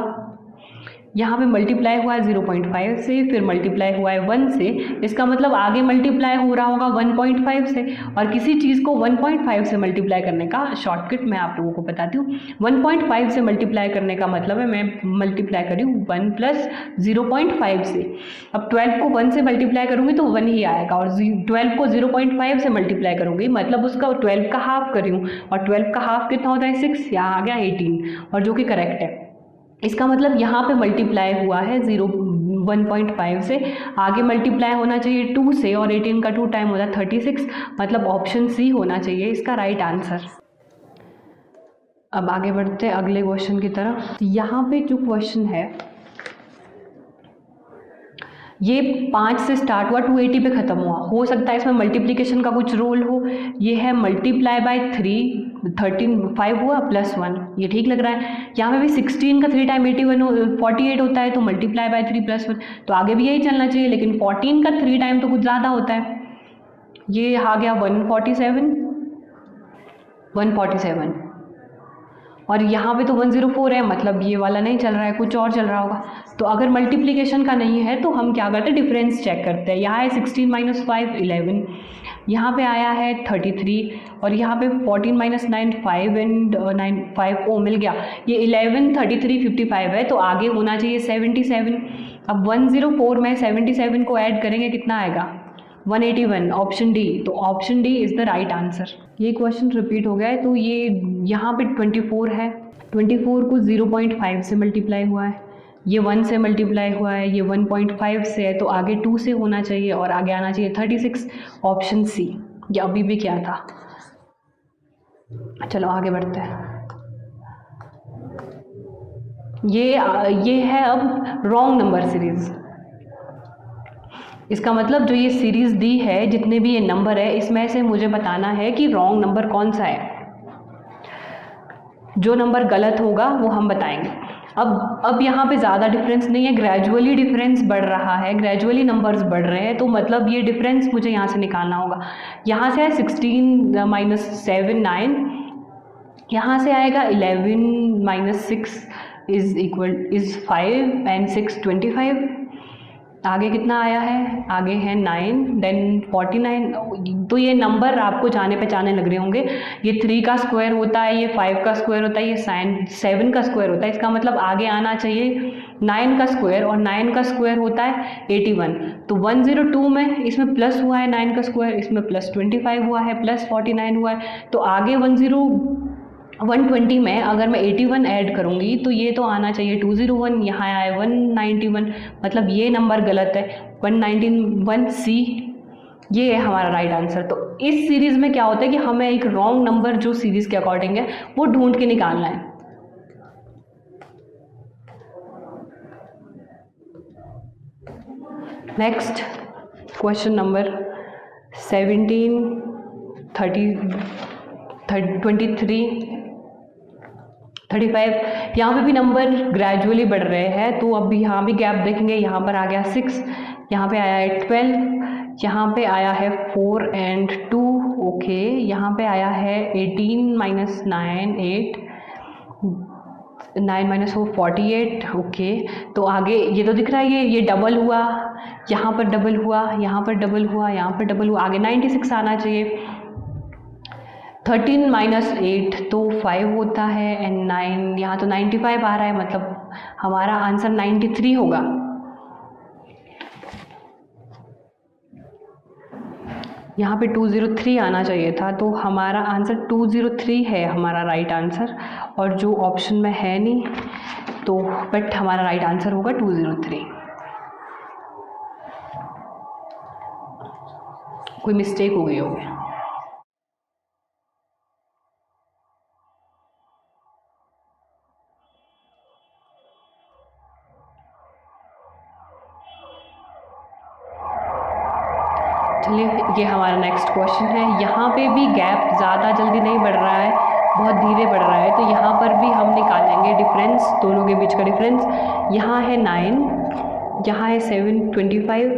यहाँ पे मल्टीप्लाई हुआ है 0.5 से, फिर मल्टीप्लाई हुआ है 1 से, इसका मतलब आगे मल्टीप्लाई हो रहा होगा 1.5 से। और किसी चीज़ को 1.5 से मल्टीप्लाई करने का शॉर्टकट मैं आप लोगों को बताती हूँ। 1.5 से मल्टीप्लाई करने का मतलब है मैं मल्टीप्लाई करी हूँ 1 प्लस 0.5 से। अब 12 को 1 से मल्टीप्लाई करूँगी तो 1 ही आएगा, और 12 को 0.5 से मल्टीप्लाई करूँगी मतलब उसका 12 का हाफ करी हूँ, और 12 का हाफ कितना होता है 6, यहाँ आ गया 18, और जो कि करेक्ट है। इसका मतलब यहाँ पे मल्टीप्लाई हुआ है 1.5 से, आगे मल्टीप्लाई होना चाहिए 2 से, और 18 का 2 टाइम होता है 36, मतलब ऑप्शन सी होना चाहिए इसका राइट आंसर। अब आगे बढ़ते हैं अगले क्वेश्चन की तरफ। यहाँ पे जो क्वेश्चन है ये 5 से स्टार्ट हुआ 280 पे ख़त्म हुआ, हो सकता है इसमें मल्टीप्लिकेशन का कुछ रोल हो। ये है मल्टीप्लाई बाय 3, 5 हुआ प्लस 1, ये ठीक लग रहा है। यहाँ पे भी 16 का 3 टाइम 48 होता है, तो मल्टीप्लाई बाय 3 प्लस 1, तो आगे भी यही चलना चाहिए, लेकिन 14 का 3 टाइम तो कुछ ज़्यादा होता है। ये आ गया 147, और यहाँ पे तो 104 है, मतलब ये वाला नहीं चल रहा है, कुछ और चल रहा होगा। तो अगर मल्टीप्लिकेशन का नहीं है तो हम क्या करते हैं, डिफरेंस चेक करते हैं। यहाँ है 16 - 5 11, यहाँ पे आया है 33, और यहाँ पे 14 - 9 5 एंड 9 5 ओ मिल गया। ये 11 33 55 है, तो आगे होना चाहिए 77। अब 104 में 77 को ऐड करेंगे, कितना आएगा 181, ऑप्शन डी। तो option D is the right answer. ये क्वेश्चन रिपीट हो गया है, तो ये यहाँ पे 24 है, 24 को 0.5 से मल्टीप्लाई हुआ है, ये 1 से मल्टीप्लाई हुआ है, ये 1.5 से है, तो आगे 2 से होना चाहिए, और आगे आना चाहिए 36, ऑप्शन सी। ये अभी भी क्या था। चलो आगे बढ़ते हैं। ये है अब रॉन्ग नंबर सीरीज़। इसका मतलब जो ये सीरीज़ दी है, जितने भी ये नंबर है, इसमें से मुझे बताना है कि रॉन्ग नंबर कौन सा है। जो नंबर गलत होगा वो हम बताएंगे। अब यहाँ पे ज़्यादा डिफरेंस नहीं है, ग्रेजुअली डिफरेंस बढ़ रहा है, ग्रेजुअली नंबर्स बढ़ रहे हैं, तो मतलब ये डिफरेंस मुझे यहाँ से निकालना होगा। यहाँ से है 16 - 7 9, यहाँ से आएगा 11 - 6 इज़ 5 एंड 6 25। आगे कितना आया है, आगे है 9 देन 49। तो ये नंबर आपको जाने पहचाने लग रहे होंगे। ये 3 का स्क्वायर होता है, ये 5 का स्क्वायर होता है, ये 7 का स्क्वायर होता है। इसका मतलब आगे आना चाहिए 9 का स्क्वायर, और 9 का स्क्वायर होता है 81। तो 102 में इसमें प्लस हुआ है 9 का स्क्वायर, इसमें प्लस 25 हुआ है, प्लस 49 हुआ है। तो आगे 120 में अगर मैं 81 ऐड करूँगी तो ये तो आना चाहिए 201, यहाँ आया 191, मतलब ये नंबर गलत है, 191 सी, ये है हमारा राइट आंसर। तो इस सीरीज़ में क्या होता है कि हमें एक रॉन्ग नंबर जो सीरीज़ के अकॉर्डिंग है वो ढूंढ के निकालना है। Next question number 17 23 35। यहाँ पे भी नंबर ग्रेजुअली बढ़ रहे हैं, तो अब यहाँ भी गैप देखेंगे। यहाँ पर आ गया 6, यहाँ पे आया है 12, यहाँ पे आया है 4 एंड 2, ओके। यहाँ पे आया है 18 - 9 8, 9 - 4 48, ओके। तो आगे ये तो दिख रहा है, ये डबल हुआ, यहाँ पर डबल हुआ, यहाँ पर डबल हुआ, यहाँ पर डबल हुआ, आगे 96 आना चाहिए। 13 - 8 तो 5 होता है, एंड 9 यहाँ तो 95 आ रहा है, मतलब हमारा आंसर 93 होगा। यहाँ पे 203 आना चाहिए था, तो हमारा आंसर 203 है हमारा राइट आंसर, और जो ऑप्शन में है नहीं, तो बट हमारा राइट आंसर होगा 203। कोई मिस्टेक हो गई होगी। चलिए, ये हमारा नेक्स्ट क्वेश्चन है। यहाँ पे भी गैप ज़्यादा जल्दी नहीं बढ़ रहा है, बहुत धीरे बढ़ रहा है, तो यहाँ पर भी हम निकालेंगे डिफरेंस, दोनों के बीच का डिफरेंस। यहाँ है 9, यहाँ है 7 25,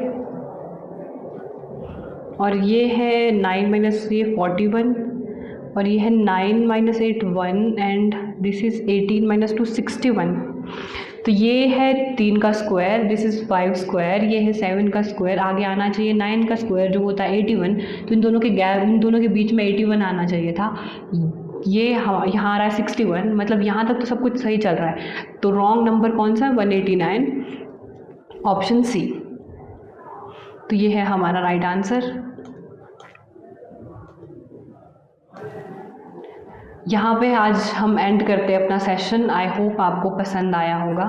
और ये है 9 - ये 41, और ये है 9 - 8 1, एंड दिस इज़ 18 - 2 61। तो ये है 3 का स्क्वायर, दिस इज़ 5 स्क्वायर, ये है 7 का स्क्वायर, आगे आना चाहिए 9 का स्क्वायर जो होता है 81, तो इन दोनों के बीच में 81 आना चाहिए था। ये यहाँ आ रहा है 61, मतलब यहाँ तक तो सब कुछ सही चल रहा है। तो रॉन्ग नंबर कौन सा है? 189, ऑप्शन सी। तो ये है हमारा राइट आंसर। यहाँ पे आज हम एंड करते हैं अपना सेशन। आई होप आपको पसंद आया होगा।